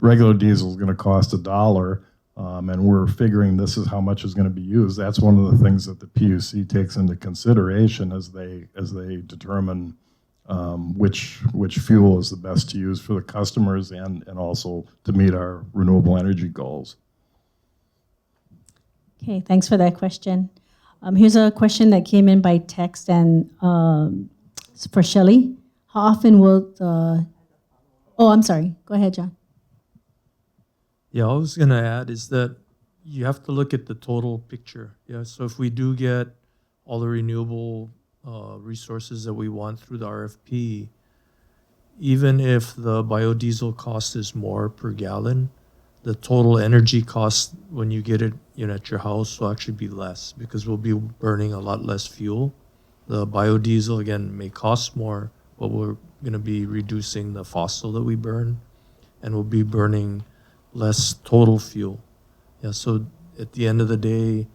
regular diesel is going to cost $1, and we're figuring this is how much is going to be used, that's one of the things that the PUC takes into consideration as they determine which fuel is the best to use for the customers and also to meet our renewable energy goals. Okay, thanks for that question. Here's a question that came in by text and for Shelley. How often will I'm sorry. Go ahead, John. Yeah, all I was going to add is that you have to look at the total picture. Yeah, so if we do get all the renewable resources that we want through the RFP, even if the biodiesel cost is more per gallon, the total energy cost when you get it at your house will actually be less because we'll be burning a lot less fuel. The biodiesel, again, may cost more, but we're going to be reducing the fossil that we burn, and we'll be burning less total fuel. Yeah, so at the end of the day,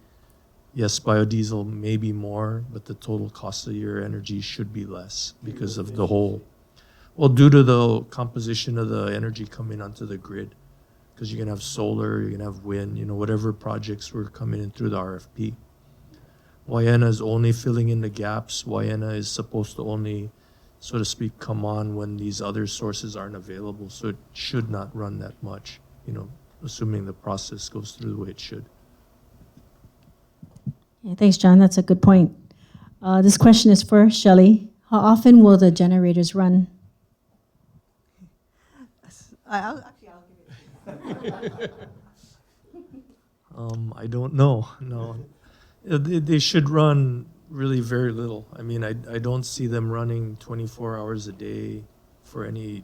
yes, biodiesel may be more, but the total cost of your energy should be less because of the whole, due to the composition of the energy coming onto the grid. because you can have solar, you can have wind, whatever projects were coming in through the RFP. Waena is only filling in the gaps. Waena is supposed to only, so to speak, come on when these other sources aren't available. So it should not run that much, assuming the process goes through the way it should. Yeah, thanks, John. That's a good point. This question is for Shelley. How often will the generators run? I'll give it. I don't know. No, they should run really very little. I mean, I don't see them running 24 hours a day for any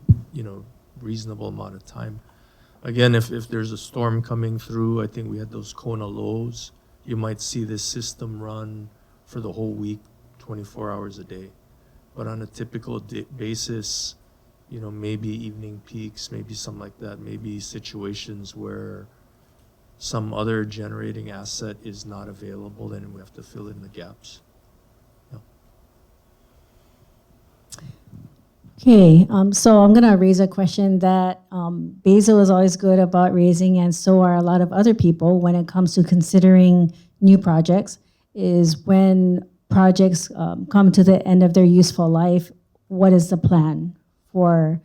reasonable amount of time. Again, if there's a storm coming through, I think we had those Kona lows. You might see this system run for the whole week, 24 hours a day. But on a typical basis, maybe evening peaks, maybe something like that, maybe situations where some other generating asset is not available, then we have to fill in the gaps. Okay, so I'm going to raise a question that Basil is always good about raising, and so are a lot of other people when it comes to considering new projects, is when projects come to the end of their useful life, what is the plan for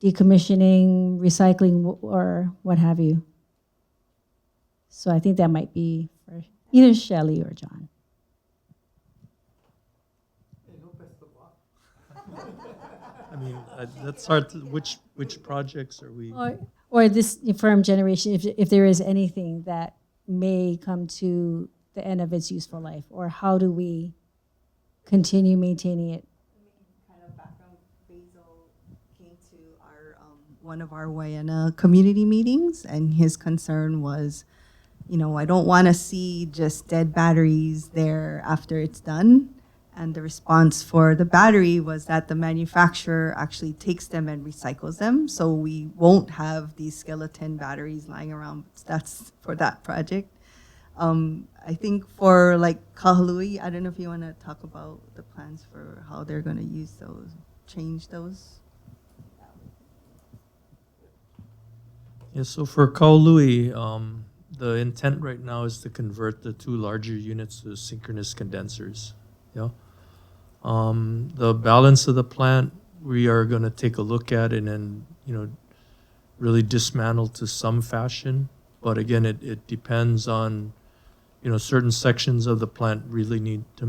decommissioning, recycling, or what have you? So I think that might be for either Shelley or John. I mean, that's hard. Which projects are we? Or this firm generation, if there is anything that may come to the end of its useful life, or how do we continue maintaining it? Kind of background, Basil came to our one of our Waena community meetings, and his concern was, I don't want to see just dead batteries there after it's done. And the response for the battery was that the manufacturer actually takes them and recycles them. So we won't have these skeleton batteries lying around. That's for that project. I think for like Kahului, I don't know if you want to talk about the plans for how they're going to use those, change those. Yeah, so for Kaului, the intent right now is to convert the two larger units to synchronous condensers. Yeah. The balance of the plant, we are going to take a look at it and, really dismantle to some fashion. But again, it depends on, certain sections of the plant really need to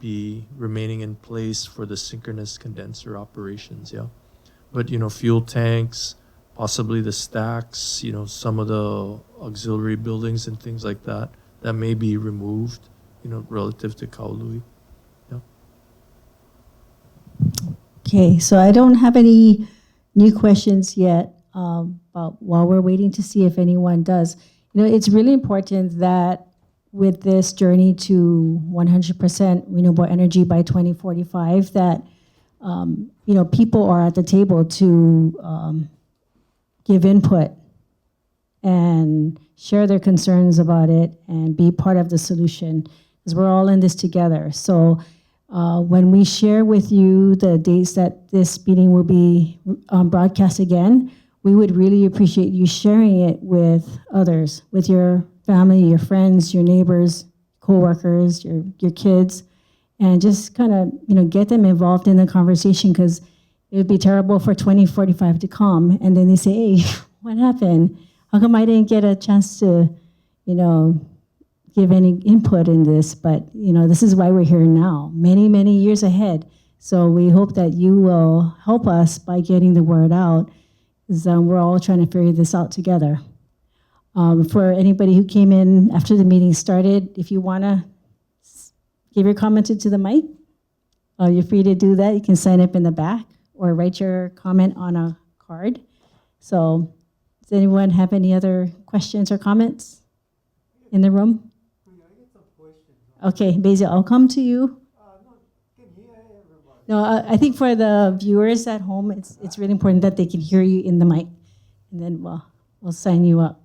be remaining in place for the synchronous condenser operations. Yeah. But, fuel tanks, possibly the stacks, some of the auxiliary buildings and things like that, that may be removed, relative to Kaului. Okay, so I don't have any new questions yet, but while we're waiting to see if anyone does, it's really important that with this journey to 100% renewable energy by 2045, that people are at the table to give input and share their concerns about it and be part of the solution, because we're all in this together. So when we share with you the dates that this meeting will be broadcast again, we would really appreciate you sharing it with others, with your family, your friends, your neighbors, coworkers, your kids, and just kind of get them involved in the conversation, because it would be terrible for 2045 to come and then they say, hey, what happened? How come I didn't get a chance to, give any input in this? But this is why we're here now, many, many years ahead. So we hope that you will help us by getting the word out, because we're all trying to figure this out together. For anybody who came in after the meeting started, if you want to give your comment into the mic, you're free to do that. You can sign up in the back or write your comment on a card. So does anyone have any other questions or comments in the room? Okay, Basil, I'll come to you. No, I think for the viewers at home, it's really important that they can hear you in the mic, and then we'll sign you up.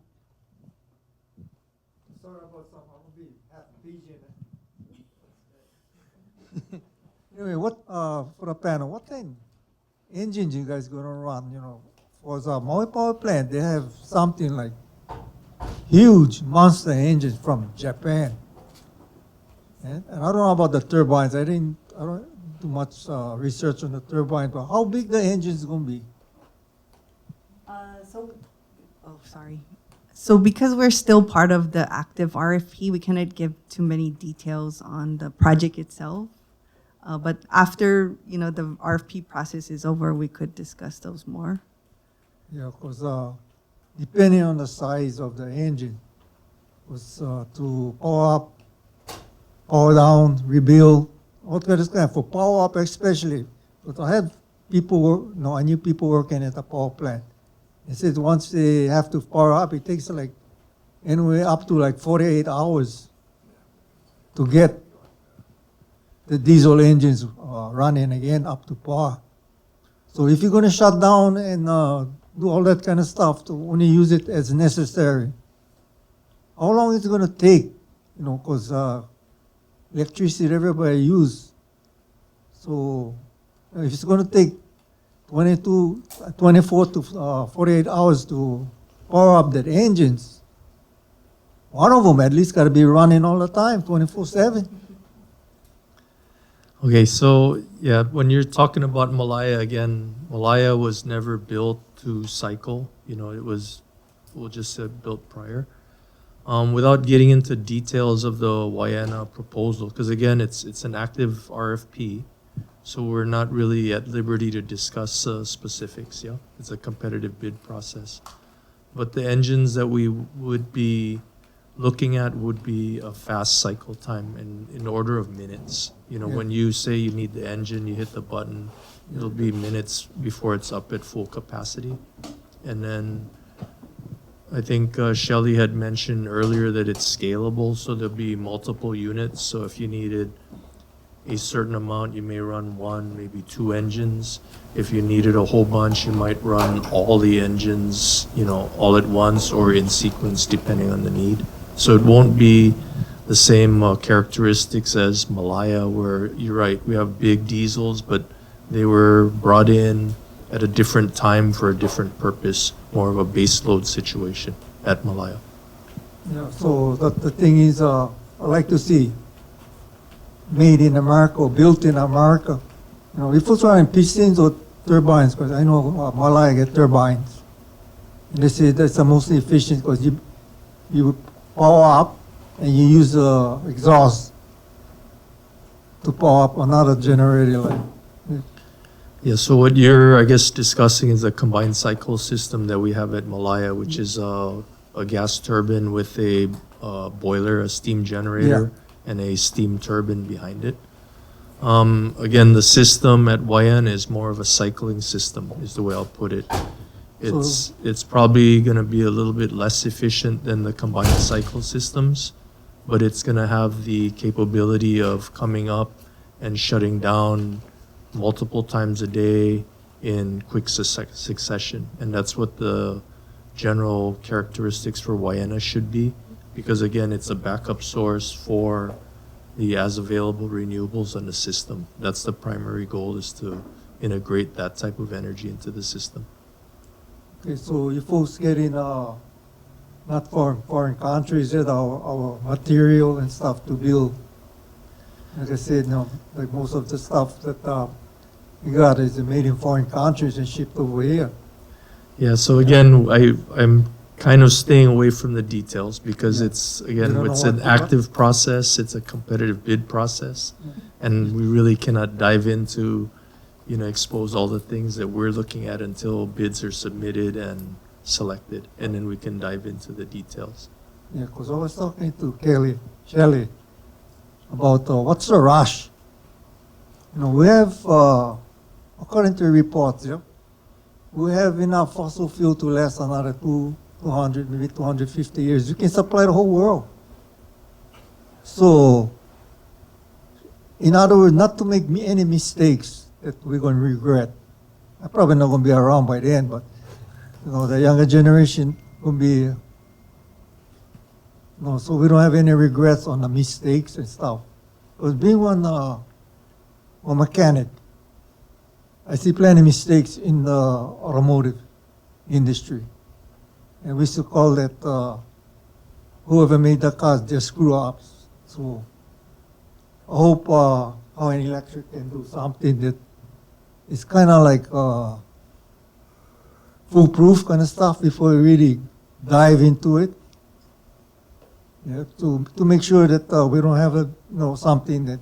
Sorry about some. I'm gonna be half busy. Anyway, what for the panel? What thing engines you guys gonna run? for the Maui power plant, they have something like huge monster engines from Japan. And I don't know about the turbines. I don't do much research on the turbine, but how big the engine is going to be? Sorry. So because we're still part of the active RFP, we cannot give too many details on the project itself. But after, the RFP process is over, we could discuss those more. Yeah, because depending on the size of the engine, was to power up, power down, rebuild, all kind of stuff. For power up especially, but I had people I knew people working at the power plant. They said once they have to power up, it takes like anyway up to like 48 hours to get the diesel engines running again up to par. So if you're going to shut down and do all that kind of stuff, to only use it as necessary, how long is it going to take? Because electricity everybody use. So if it's going to take 24 to 48 hours to power up that engines, one of them at least got to be running all the time, 24/7. Okay, so yeah, when you're talking about Malaya again, Malaya was never built to cycle. It was, we'll just say, built prior. Without getting into details of the Waena proposal, because again, it's an active RFP, so we're not really at liberty to discuss specifics. Yeah, it's a competitive bid process, but the engines that we would be looking at would be a fast cycle time in order of minutes. When you say you need the engine, you hit the button, it'll be minutes before it's up at full capacity. And then I think Shelley had mentioned earlier that it's scalable, so there'll be multiple units. So if you needed a certain amount, you may run one, maybe two engines. If you needed a whole bunch, you might run all the engines, all at once or in sequence, depending on the need. So it won't be the same characteristics as Malaya, where you're right, we have big diesels, but they were brought in at a different time for a different purpose, more of a base load situation at Malaya. Yeah, so the thing is, I like to see made in America or built in America. If it's running pistons or turbines, because I know Malaya get turbines. And they say that's the most efficient because you power up and you use exhaust to power up another generator. Yeah, so what you're, I guess, discussing is a combined cycle system that we have at Malaya, which is a gas turbine with a boiler, a steam generator, and a steam turbine behind it. Again, the system at Waena is more of a cycling system, is the way I'll put it. It's probably going to be a little bit less efficient than the combined cycle systems, but it's going to have the capability of coming up and shutting down multiple times a day in quick succession. And that's what the general characteristics for Waena should be, because again, it's a backup source for the as available renewables on the system. That's the primary goal, is to integrate that type of energy into the system. Okay, so you folks getting not foreign countries yet, our material and stuff to build. Like I said, like most of the stuff that we got is made in foreign countries and shipped over here. Yeah, so again, I'm kind of staying away from the details because it's, again, it's an active process, it's a competitive bid process, and we really cannot dive into, expose all the things that we're looking at until bids are submitted and selected, and then we can dive into the details. Yeah, because I was talking to Shelley, about what's the rush. We have, according to reports, we have enough fossil fuel to last another 200, maybe 250 years. You can supply the whole world. So, in other words, not to make any mistakes that we're going to regret. I'm probably not going to be around by then, but the younger generation will be. So we don't have any regrets on the mistakes and stuff. Because being one mechanic, I see plenty of mistakes in the automotive. industry. And we used to call that whoever made the cars, they're screw-ups. So I hope Hawaiian Electric can do something that is kind of like foolproof kind of stuff before we really dive into it. Yeah, to make sure that we don't have something that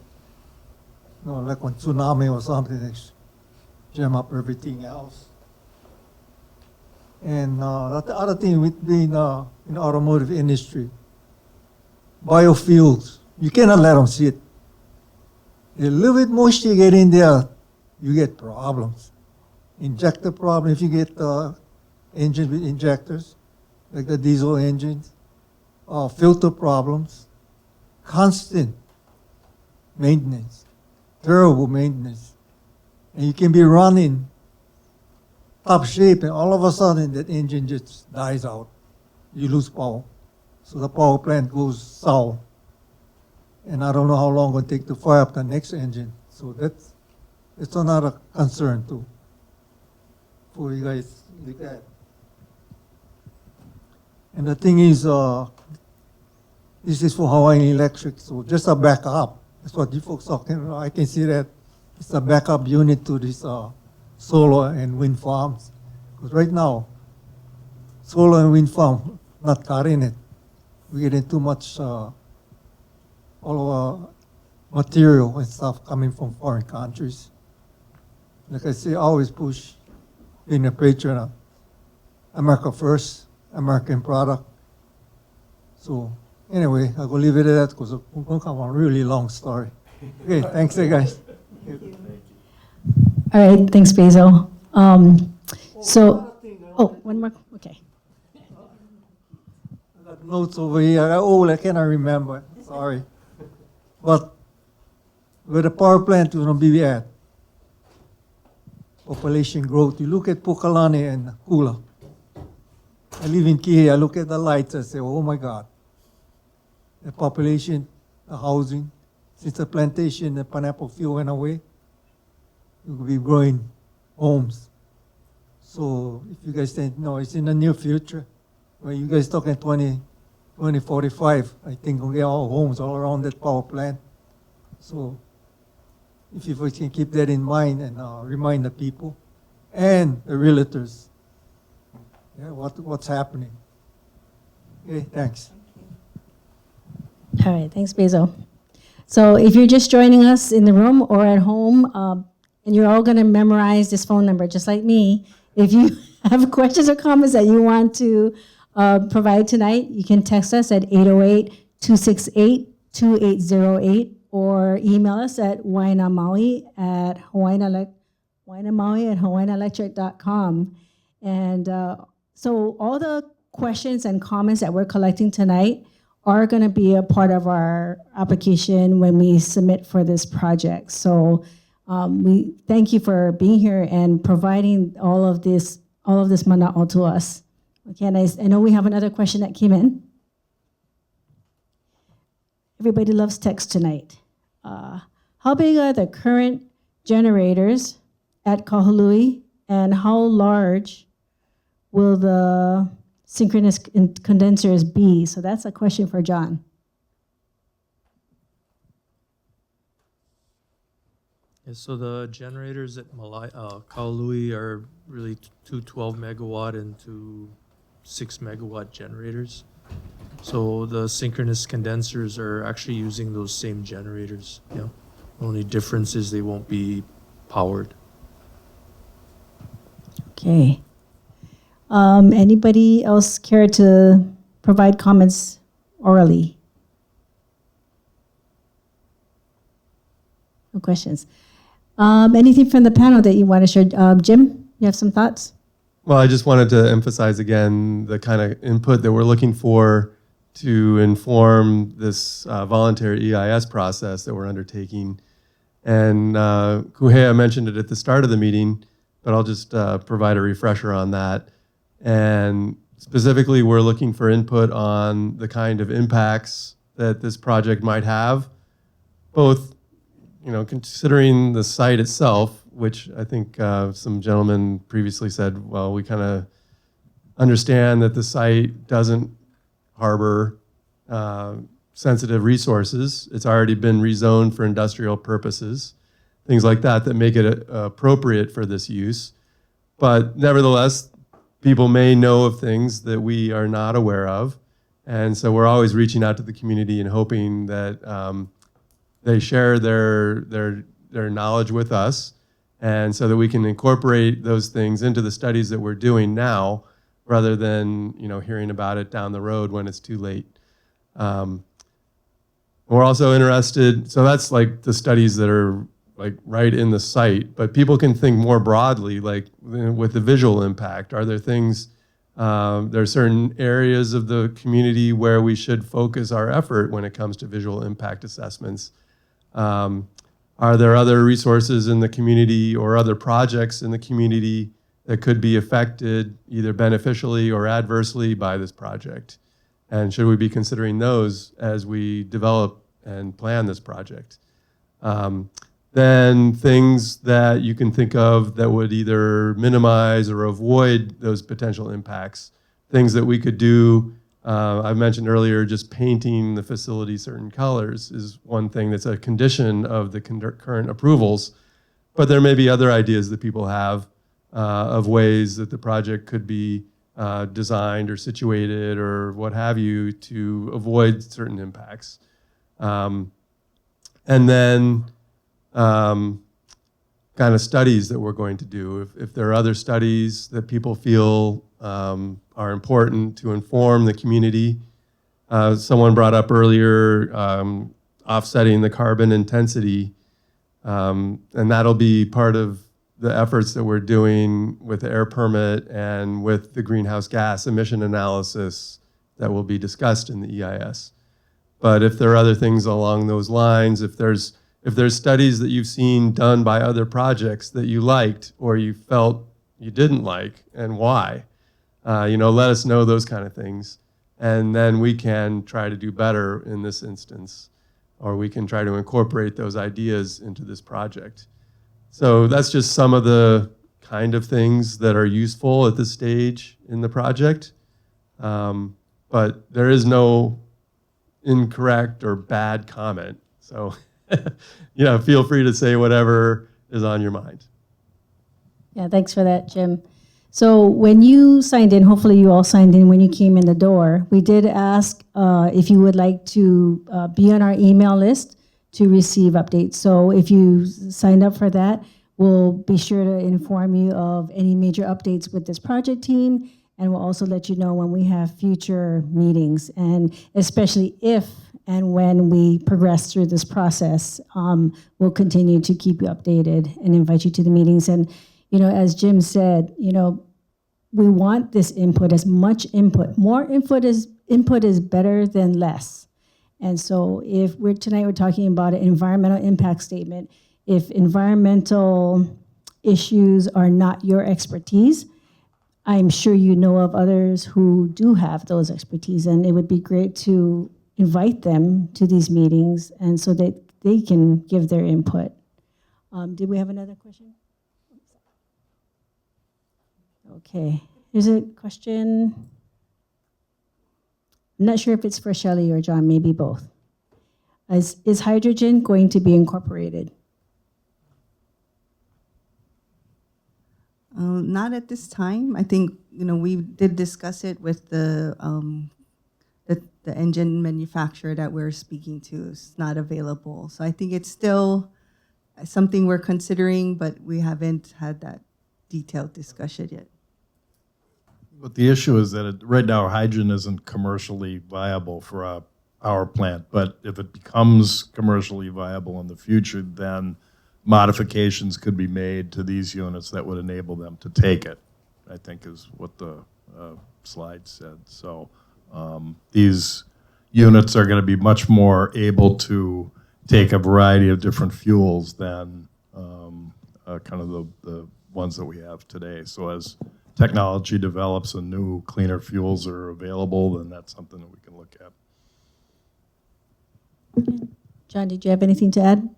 like when tsunami or something that jam up everything else. And the other thing with being in the automotive industry, biofuels, you cannot let them sit. A little bit moisture get in there, you get problems. Injector problem, if you get engines with injectors, like the diesel engines, filter problems, constant maintenance, terrible maintenance. And you can be running top shape and all of a sudden that engine just dies out. You lose power. So the power plant goes sour. And I don't know how long it'll take to fire up the next engine. So that's another concern too for you guys like that. And the thing is, this is for Hawaiian Electric, so just a backup. That's what you folks talking about. I can see that it's a backup unit to this solar and wind farms. Because right now, solar and wind farm not cutting it. We're getting too much all of our material and stuff coming from foreign countries. Like I say, I always push being a patron of America first, American product. So anyway, I'll go leave it at that because it's going to come a really long story. Okay, thanks, guys. All right, thanks, Basil. One more, okay. I got notes over here. I cannot remember. Sorry. But where the power plant is going to be at, population growth, you look at Pukalani and Kula. I live in Kihei, I look at the lights, I say, oh my God. The population, the housing, since the plantation, the pineapple field went away, you will be growing homes. So if you guys think, no, it's in the near future. When you guys talking 2045, I think we'll get all homes all around that power plant. So if you folks can keep that in mind and remind the people and the realtors, what's happening. Okay, thanks. All right, thanks, Basil. So if you're just joining us in the room or at home, and you're all going to memorize this phone number, just like me, if you have questions or comments that you want to provide tonight, you can text us at 808-268-2808 or email us at waenamaui@hawaiianelectric.com. And so all the questions and comments that we're collecting tonight are going to be a part of our application when we submit for this project. So we thank you for being here and providing all of this mana'o to us. Okay, and I know we have another question that came in. Everybody loves text tonight. How big are the current generators at Kahului, and how large will the synchronous condensers be? So that's a question for John. Yeah, so the generators at Kaului are really two 12 megawatt and two 6 megawatt generators. So the synchronous condensers are actually using those same generators. Yeah. The only difference is they won't be powered. Okay. Anybody else care to provide comments orally? No questions. Anything from the panel that you want to share? Jim, you have some thoughts? Well, I just wanted to emphasize again the kind of input that we're looking for to inform this voluntary EIS process that we're undertaking. And Kuhea mentioned it at the start of the meeting, but I'll just provide a refresher on that. And specifically, we're looking for input on the kind of impacts that this project might have, both considering the site itself, which I think some gentlemen previously said, well, we kind of understand that the site doesn't harbor sensitive resources. It's already been rezoned for industrial purposes, things like that that make it appropriate for this use. But nevertheless, people may know of things that we are not aware of. And so we're always reaching out to the community and hoping that they share their knowledge with us, and so that we can incorporate those things into the studies that we're doing now, rather than hearing about it down the road when it's too late. We're also interested, so that's like the studies that are like right in the site, but people can think more broadly, like with the visual impact. Are there things, there are certain areas of the community where we should focus our effort when it comes to visual impact assessments? Are there other resources in the community or other projects in the community that could be affected either beneficially or adversely by this project? And should we be considering those as we develop and plan this project? Then things that you can think of that would either minimize or avoid those potential impacts, things that we could do. I mentioned earlier, just painting the facility certain colors is one thing that's a condition of the current approvals, but there may be other ideas that people have of ways that the project could be designed or situated or what have you to avoid certain impacts. And then kind of studies that we're going to do. If there are other studies that people feel are important to inform the community. Someone brought up earlier offsetting the carbon intensity, and that'll be part of the efforts that we're doing with the air permit and with the greenhouse gas emission analysis that will be discussed in the EIS. But if there are other things along those lines, if there's studies that you've seen done by other projects that you liked or you felt you didn't like and why, let us know those kind of things. And then we can try to do better in this instance, or we can try to incorporate those ideas into this project. So that's just some of the kind of things that are useful at this stage in the project. But there is no incorrect or bad comment. So feel free to say whatever is on your mind. Yeah, thanks for that, Jim. So when you signed in, hopefully you all signed in when you came in the door, we did ask if you would like to be on our email list to receive updates. So if you signed up for that, we'll be sure to inform you of any major updates with this project team, and we'll also let you know when we have future meetings, and especially if and when we progress through this process, we'll continue to keep you updated and invite you to the meetings. And as Jim said, we want this input, as much input. More input is better than less. And so if tonight we're talking about an environmental impact statement, if environmental issues are not your expertise, I'm sure you know of others who do have those expertise, and it would be great to invite them to these meetings and so that they can give their input. Did we have another question? Okay, there's a question. I'm not sure if it's for Shelley or John, maybe both. Is hydrogen going to be incorporated? Not at this time. I think we did discuss it with the engine manufacturer that we're speaking to. Is not available, so I think it's still something we're considering, but we haven't had that detailed discussion yet. But the issue is that right now hydrogen isn't commercially viable for a power plant. But if it becomes commercially viable in the future, then modifications could be made to these units that would enable them to take it, I think is what the slide said. So these units are going to be much more able to take a variety of different fuels than kind of the ones that we have today. So as technology develops and new cleaner fuels are available, then that's something that we can look at. John, did you have anything to add?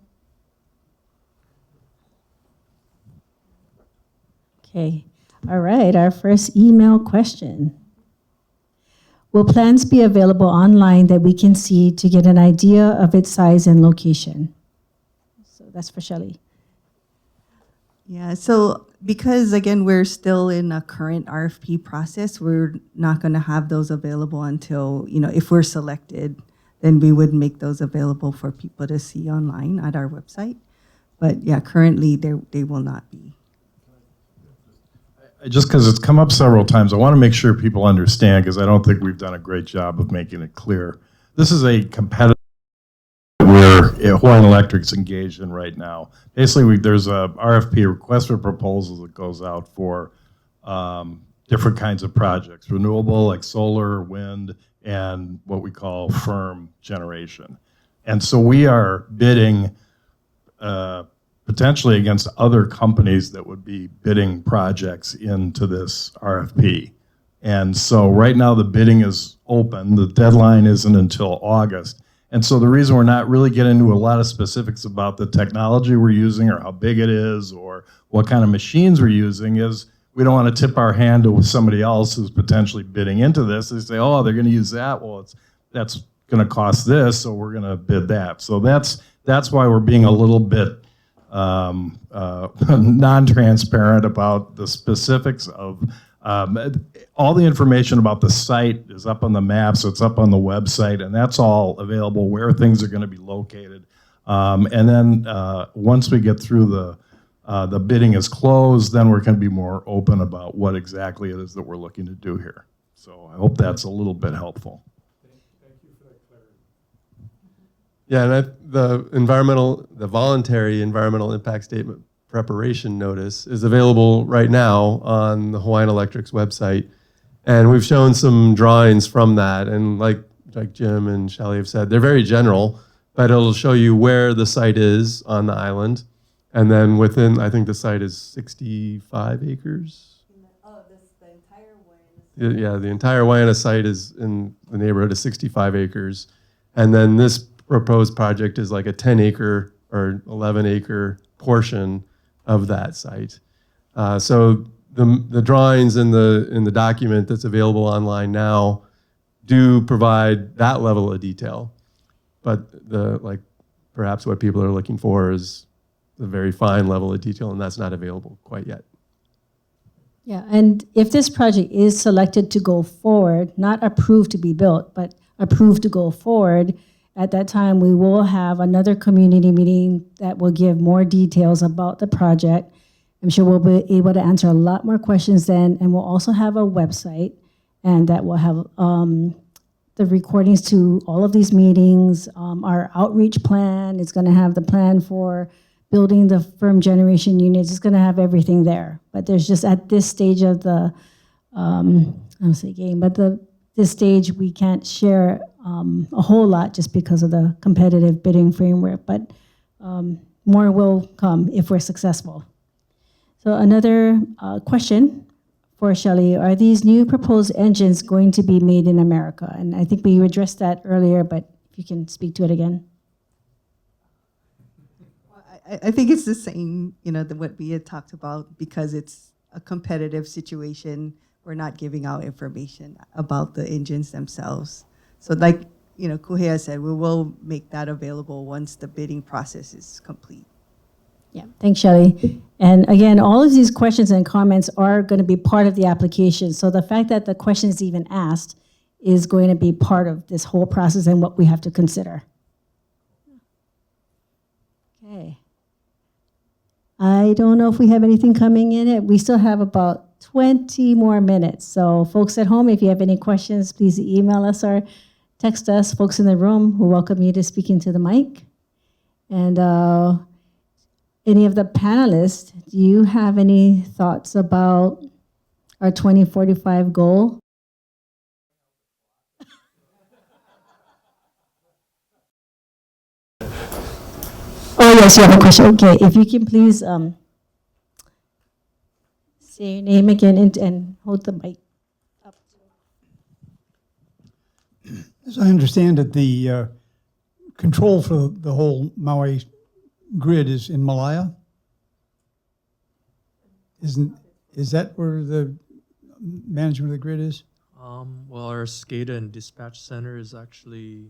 Okay. All right, our first email question. Will plans be available online that we can see to get an idea of its size and location? So that's for Shelley. Yeah, so because again, we're still in a current RFP process, we're not going to have those available until, if we're selected, then we would make those available for people to see online at our website. But yeah, currently they will not be. Just because it's come up several times, I want to make sure people understand, because I don't think we've done a great job of making it clear. This is a competitive where Hawaiian Electric's engaged in right now. Basically, there's a RFP, request for proposals, that goes out for different kinds of projects, renewable like solar, wind, and what we call firm generation. And so we are bidding potentially against other companies that would be bidding projects into this RFP. And so right now the bidding is open. The deadline isn't until August. And so the reason we're not really getting into a lot of specifics about the technology we're using or how big it is or what kind of machines we're using is we don't want to tip our hand to somebody else who's potentially bidding into this. They say, oh, they're going to use that. Well, that's going to cost this, so we're going to bid that. So that's why we're being a little bit non-transparent about the specifics of all the information about the site is up on the map, so it's up on the website, and that's all available where things are going to be located. And then once we get through the bidding is closed, then we're going to be more open about what exactly it is that we're looking to do here. So I hope that's a little bit helpful. Yeah, and the voluntary environmental impact statement preparation notice is available right now on the Hawaiian Electric's website. And we've shown some drawings from that. And like Jim and Shelley have said, they're very general, but it'll show you where the site is on the island. And then within, I think the site is 65 acres. Oh, the entire Waena. Yeah, the entire Waena site is in the neighborhood of 65 acres. And then this proposed project is like a 10-acre or 11-acre portion of that site. So the drawings in the document that's available online now do provide that level of detail, but perhaps what people are looking for is a very fine level of detail, and that's not available quite yet. Yeah, and if this project is selected to go forward, not approved to be built, but approved to go forward, at that time, we will have another community meeting that will give more details about the project. I'm sure we'll be able to answer a lot more questions then, and we'll also have a website, and that will have the recordings to all of these meetings. Our outreach plan is going to have the plan for building the firm generation units. It's going to have everything there. But there's just at this stage of the, I don't say game, but this stage we can't share a whole lot just because of the competitive bidding framework, but more will come if we're successful. So another question for Shelley, are these new proposed engines going to be made in America? And I think we addressed that earlier, but if you can speak to it again. I think it's the same, what we had talked about, because it's a competitive situation. We're not giving out information about the engines themselves. So like, Kuhea said, we will make that available once the bidding process is complete. Yeah, thanks, Shelley. And again, all of these questions and comments are going to be part of the application. So the fact that the question is even asked is going to be part of this whole process and what we have to consider. Okay. I don't know if we have anything coming in. We still have about 20 more minutes. So folks at home, if you have any questions, please email us or text us. Folks in the room, we welcome you to speak into the mic. And any of the panelists, do you have any thoughts about our 2045 goal? Oh, yes, you have a question. Okay, if you can please say your name again and hold the mic up. As I understand it, the control for the whole Maui grid is in Malaya. Is that where the management of the grid is? Well, our SCADA and dispatch center is actually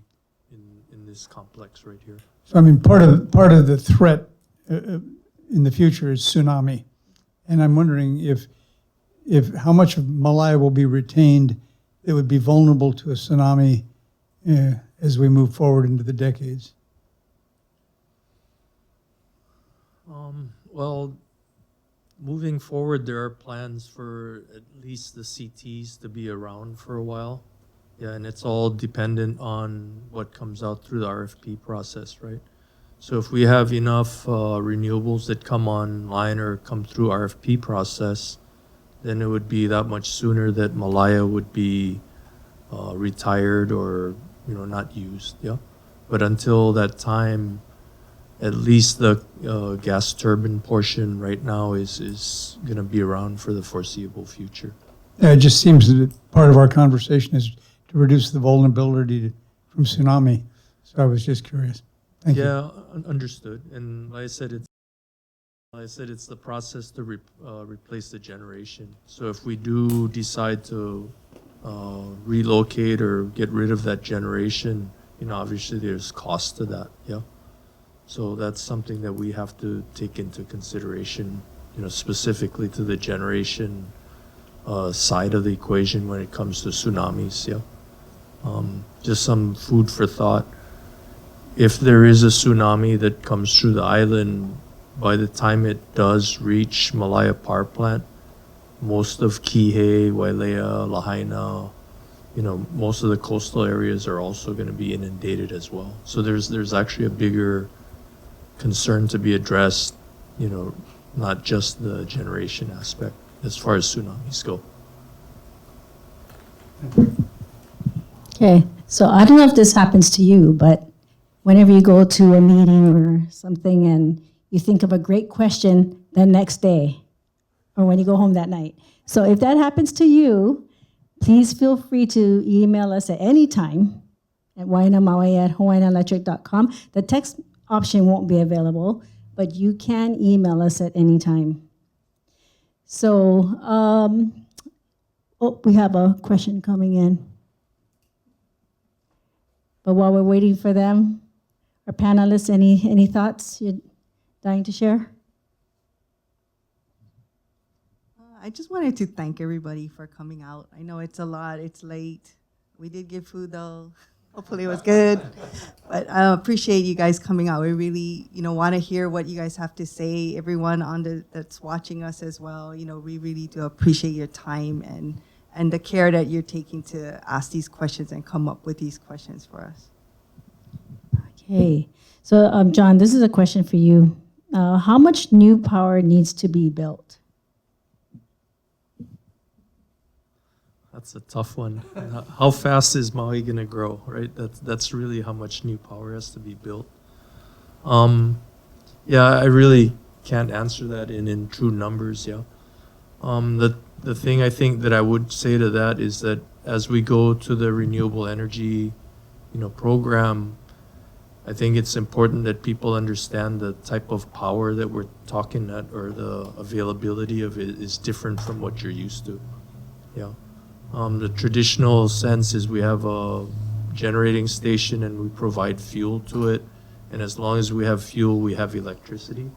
in this complex right here. So I mean, part of the threat in the future is tsunami, and I'm wondering if how much of Malaya will be retained that would be vulnerable to a tsunami as we move forward into the decades. Well, moving forward, there are plans for at least the CTs to be around for a while. Yeah, and it's all dependent on what comes out through the RFP process, right? So if we have enough renewables that come online or come through RFP process, then it would be that much sooner that Malaya would be retired or not used. Yeah, but until that time, at least the gas turbine portion right now is going to be around for the foreseeable future. Yeah, it just seems that part of our conversation is to reduce the vulnerability from tsunami. So I was just curious. Thank you. Yeah, understood. And like I said, it's the process to replace the generation. So if we do decide to relocate or get rid of that generation, obviously there's cost to that. Yeah. So that's something that we have to take into consideration, specifically to the generation side of the equation when it comes to tsunamis. Yeah. Just some food for thought. If there is a tsunami that comes through the island, by the time it does reach Malaya Power Plant, most of Kihei, Wailea, Lahaina, most of the coastal areas are also going to be inundated as well. So there's actually a bigger concern to be addressed, not just the generation aspect as far as tsunamis go. Okay, so I don't know if this happens to you, but whenever you go to a meeting or something and you think of a great question the next day or when you go home that night. So if that happens to you, please feel free to email us at any time at waenamaui@hawaiianelectric.com. The text option won't be available, but you can email us at any time. So, we have a question coming in. But while we're waiting for them, our panelists, any thoughts you're dying to share? I just wanted to thank everybody for coming out. I know it's a lot, it's late. We did get food though. Hopefully it was good. But I appreciate you guys coming out. We really, want to hear what you guys have to say. Everyone that's watching us as well, we really do appreciate your time and the care that you're taking to ask these questions and come up with these questions for us. Okay, so John, this is a question for you. How much new power needs to be built? That's a tough one. How fast is Maui going to grow, right? That's really how much new power has to be built. Yeah, I really can't answer that in true numbers, yeah. The thing I think that I would say to that is that as we go to the renewable energy, program, I think it's important that people understand the type of power that we're talking at, or the availability of it is different from what you're used to. Yeah. The traditional sense is we have a generating station and we provide fuel to it. And as long as we have fuel, we have electricity.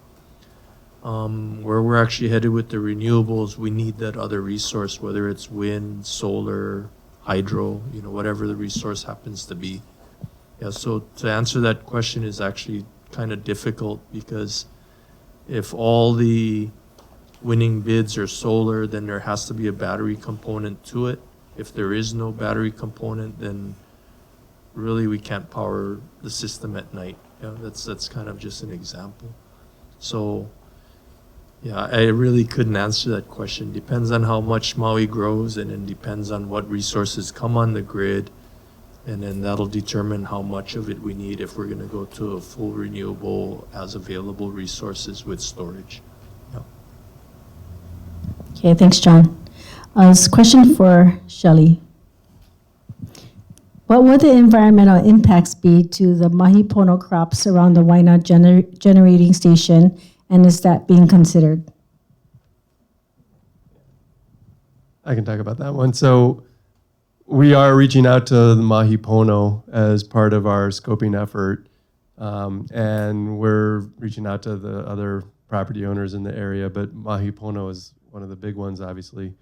Where we're actually headed with the renewables, we need that other resource, whether it's wind, solar, hydro, whatever the resource happens to be. Yeah, so to answer that question is actually kind of difficult, because if all the winning bids are solar, then there has to be a battery component to it. If there is no battery component, then really we can't power the system at night. Yeah, that's kind of just an example. So yeah, I really couldn't answer that question. Depends on how much Maui grows, and it depends on what resources come on the grid. And then that'll determine how much of it we need if we're going to go to a full renewable as available resources with storage. Yeah. Okay, thanks, John. This question for Shelley. What would the environmental impacts be to the mahi pono crops around the Waena generating station, and is that being considered? I can talk about that one. So we are reaching out to the Mahi Pono as part of our scoping effort. And we're reaching out to the other property owners in the area, but Mahi Pono is one of the big ones, obviously.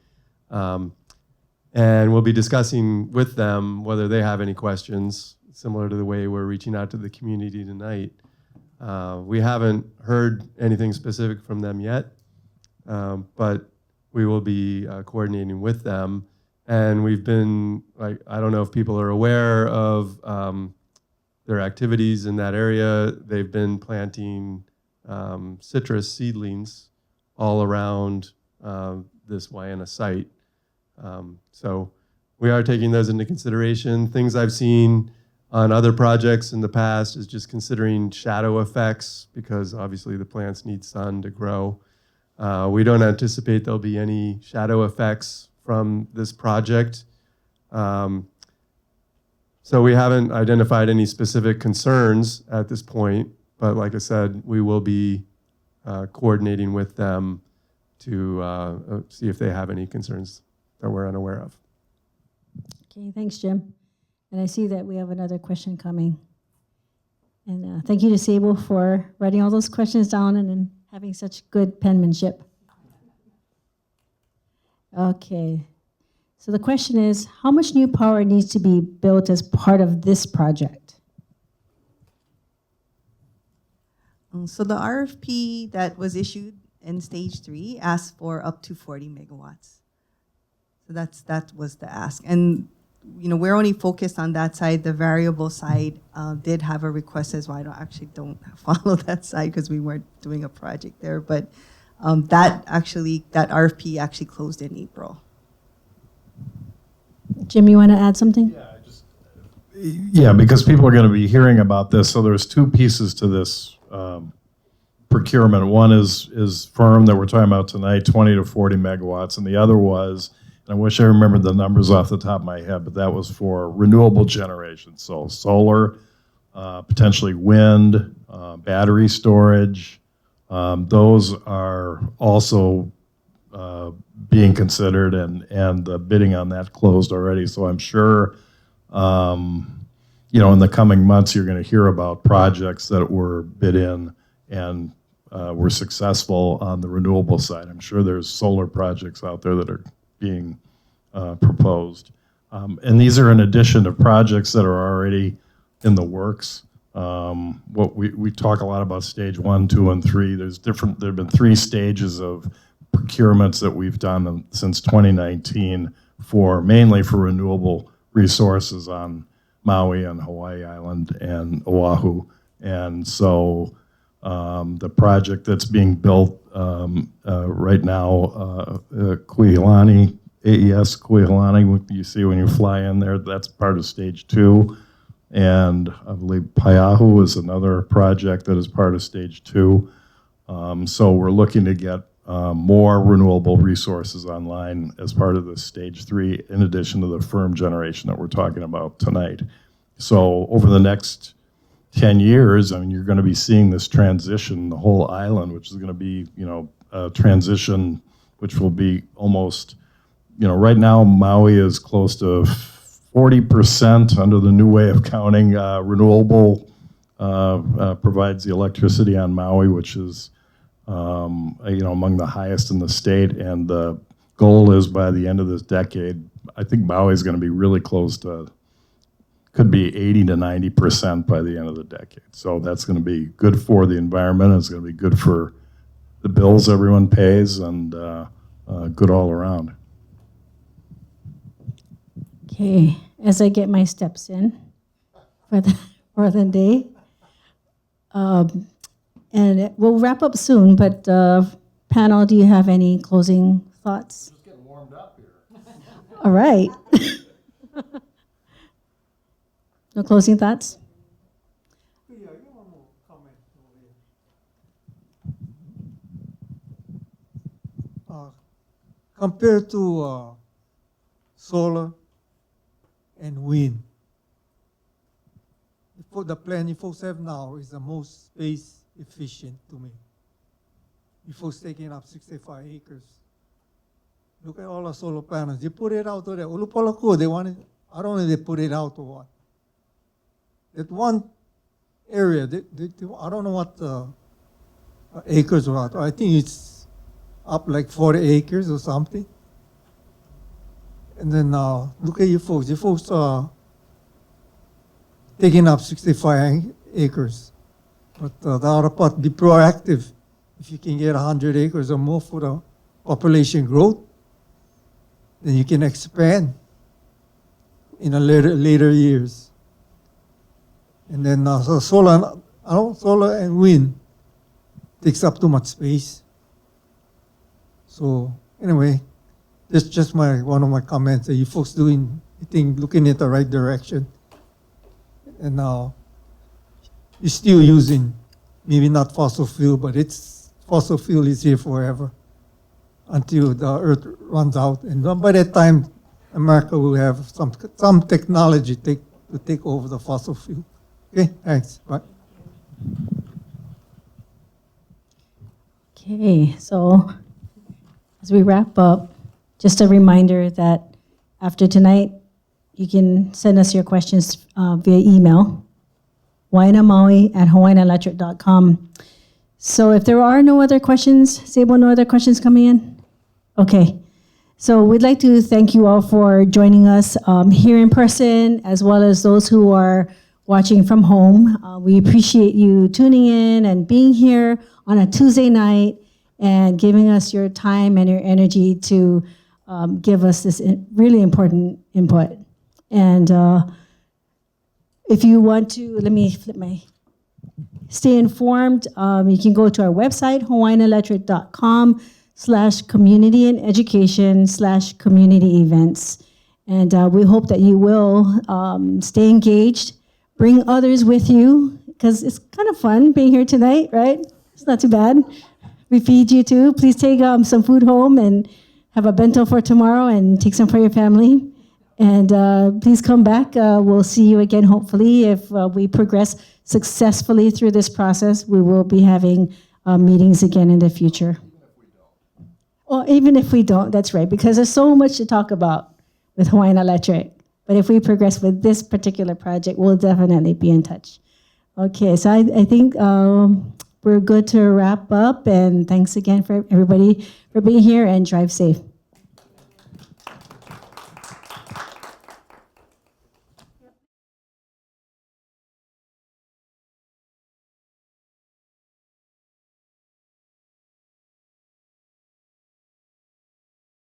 And we'll be discussing with them whether they have any questions, similar to the way we're reaching out to the community tonight. We haven't heard anything specific from them yet, but we will be coordinating with them. And we've been, like, I don't know if people are aware of their activities in that area. They've been planting citrus seedlings all around this Waena site. So we are taking those into consideration. Things I've seen on other projects in the past is just considering shadow effects, because obviously the plants need sun to grow. We don't anticipate there'll be any shadow effects from this project. So we haven't identified any specific concerns at this point, but like I said, we will be coordinating with them to see if they have any concerns that we're unaware of. Okay, thanks, Jim. And I see that we have another question coming. And thank you to Sable for writing all those questions down and then having such good penmanship. Okay, so the question is, how much new power needs to be built as part of this project? So the RFP that was issued in stage 3 asked for up to 40 megawatts. So that was the ask. And we're only focused on that side. The variable side did have a request as well. I don't follow that side because we weren't doing a project there. But that RFP actually closed in April. Jim, you want to add something? Yeah, because people are going to be hearing about this. So there's two pieces to this procurement. One is firm that we're talking about tonight, 20 to 40 megawatts, and the other was, and I wish I remembered the numbers off the top of my head, but that was for renewable generation. So solar, potentially wind, battery storage. Those are also being considered, and the bidding on that closed already. So I'm sure, in the coming months, you're going to hear about projects that were bid in and were successful on the renewable side. I'm sure there's solar projects out there that are being proposed. And these are in addition to projects that are already in the works. What we talk a lot about stage 1, 2, and 3. There have been 3 stages of procurements that we've done since 2019 mainly for renewable resources on Maui and Hawaii Island and Oahu. And so the project that's being built right now, Kuihilani, AES Kuihilani, you see when you fly in there, that's part of stage 2. And I believe Paiahu is another project that is part of stage 2. So we're looking to get more renewable resources online as part of the stage 3, in addition to the firm generation that we're talking about tonight. So over the next 10 years, you're going to be seeing this transition, the whole island, which is going to be, a transition which will be almost, right now Maui is close to 40% under the new way of counting. Renewable provides the electricity on Maui, which is, among the highest in the state. And the goal is by the end of this decade, I think Maui is going to be really close to, could be 80 to 90% by the end of the decade. So that's going to be good for the environment. It's going to be good for the bills everyone pays, and good all around. Okay, as I get my steps in for the day. And we'll wrap up soon, but panel, do you have any closing thoughts? Just getting warmed up here. All right. No closing thoughts? Yeah, you want to comment over here. Compared to solar and wind, the plan you folks have now is the most space efficient to me. Before taking up 65 acres. look at all the solar panels. They put it out there. Ulupalaku, they wanted, I don't know if they put it out or what. That one area, I don't know what the acres were. I think it's up like 40 acres or something. And then look at you folks. You folks are taking up 65 acres. But the other part, be proactive. If you can get 100 acres or more for the population growth, then you can expand in a later years. And then so solar and wind takes up too much space. So anyway, that's just one of my comments. That you folks looking at the right direction. And now you're still using, maybe not fossil fuel, but fossil fuel is here forever until the earth runs out. And by that time, America will have some technology to take over the fossil fuel. Okay, thanks. Bye. Okay, so as we wrap up, just a reminder that after tonight, you can send us your questions via email, waenamaui@hawaiianelectric.com. So if there are no other questions, Sable, no other questions coming in? Okay. So we'd like to thank you all for joining us here in person, as well as those who are watching from home. We appreciate you tuning in and being here on a Tuesday night and giving us your time and your energy to give us this really important input. And if you want to, let me flip stay informed, you can go to our website, hawaiianelectric.com/community and education/community events. And we hope that you will stay engaged, bring others with you, because it's kind of fun being here tonight, right? It's not too bad. We feed you too. Please take some food home and have a bento for tomorrow and take some for your family. And please come back. We'll see you again, hopefully. If we progress successfully through this process, we will be having meetings again in the future. Or even if we don't, that's right, because there's so much to talk about with Hawaiian Electric. But if we progress with this particular project, we'll definitely be in touch. Okay, so I think we're good to wrap up. And thanks again for everybody for being here, and drive safe.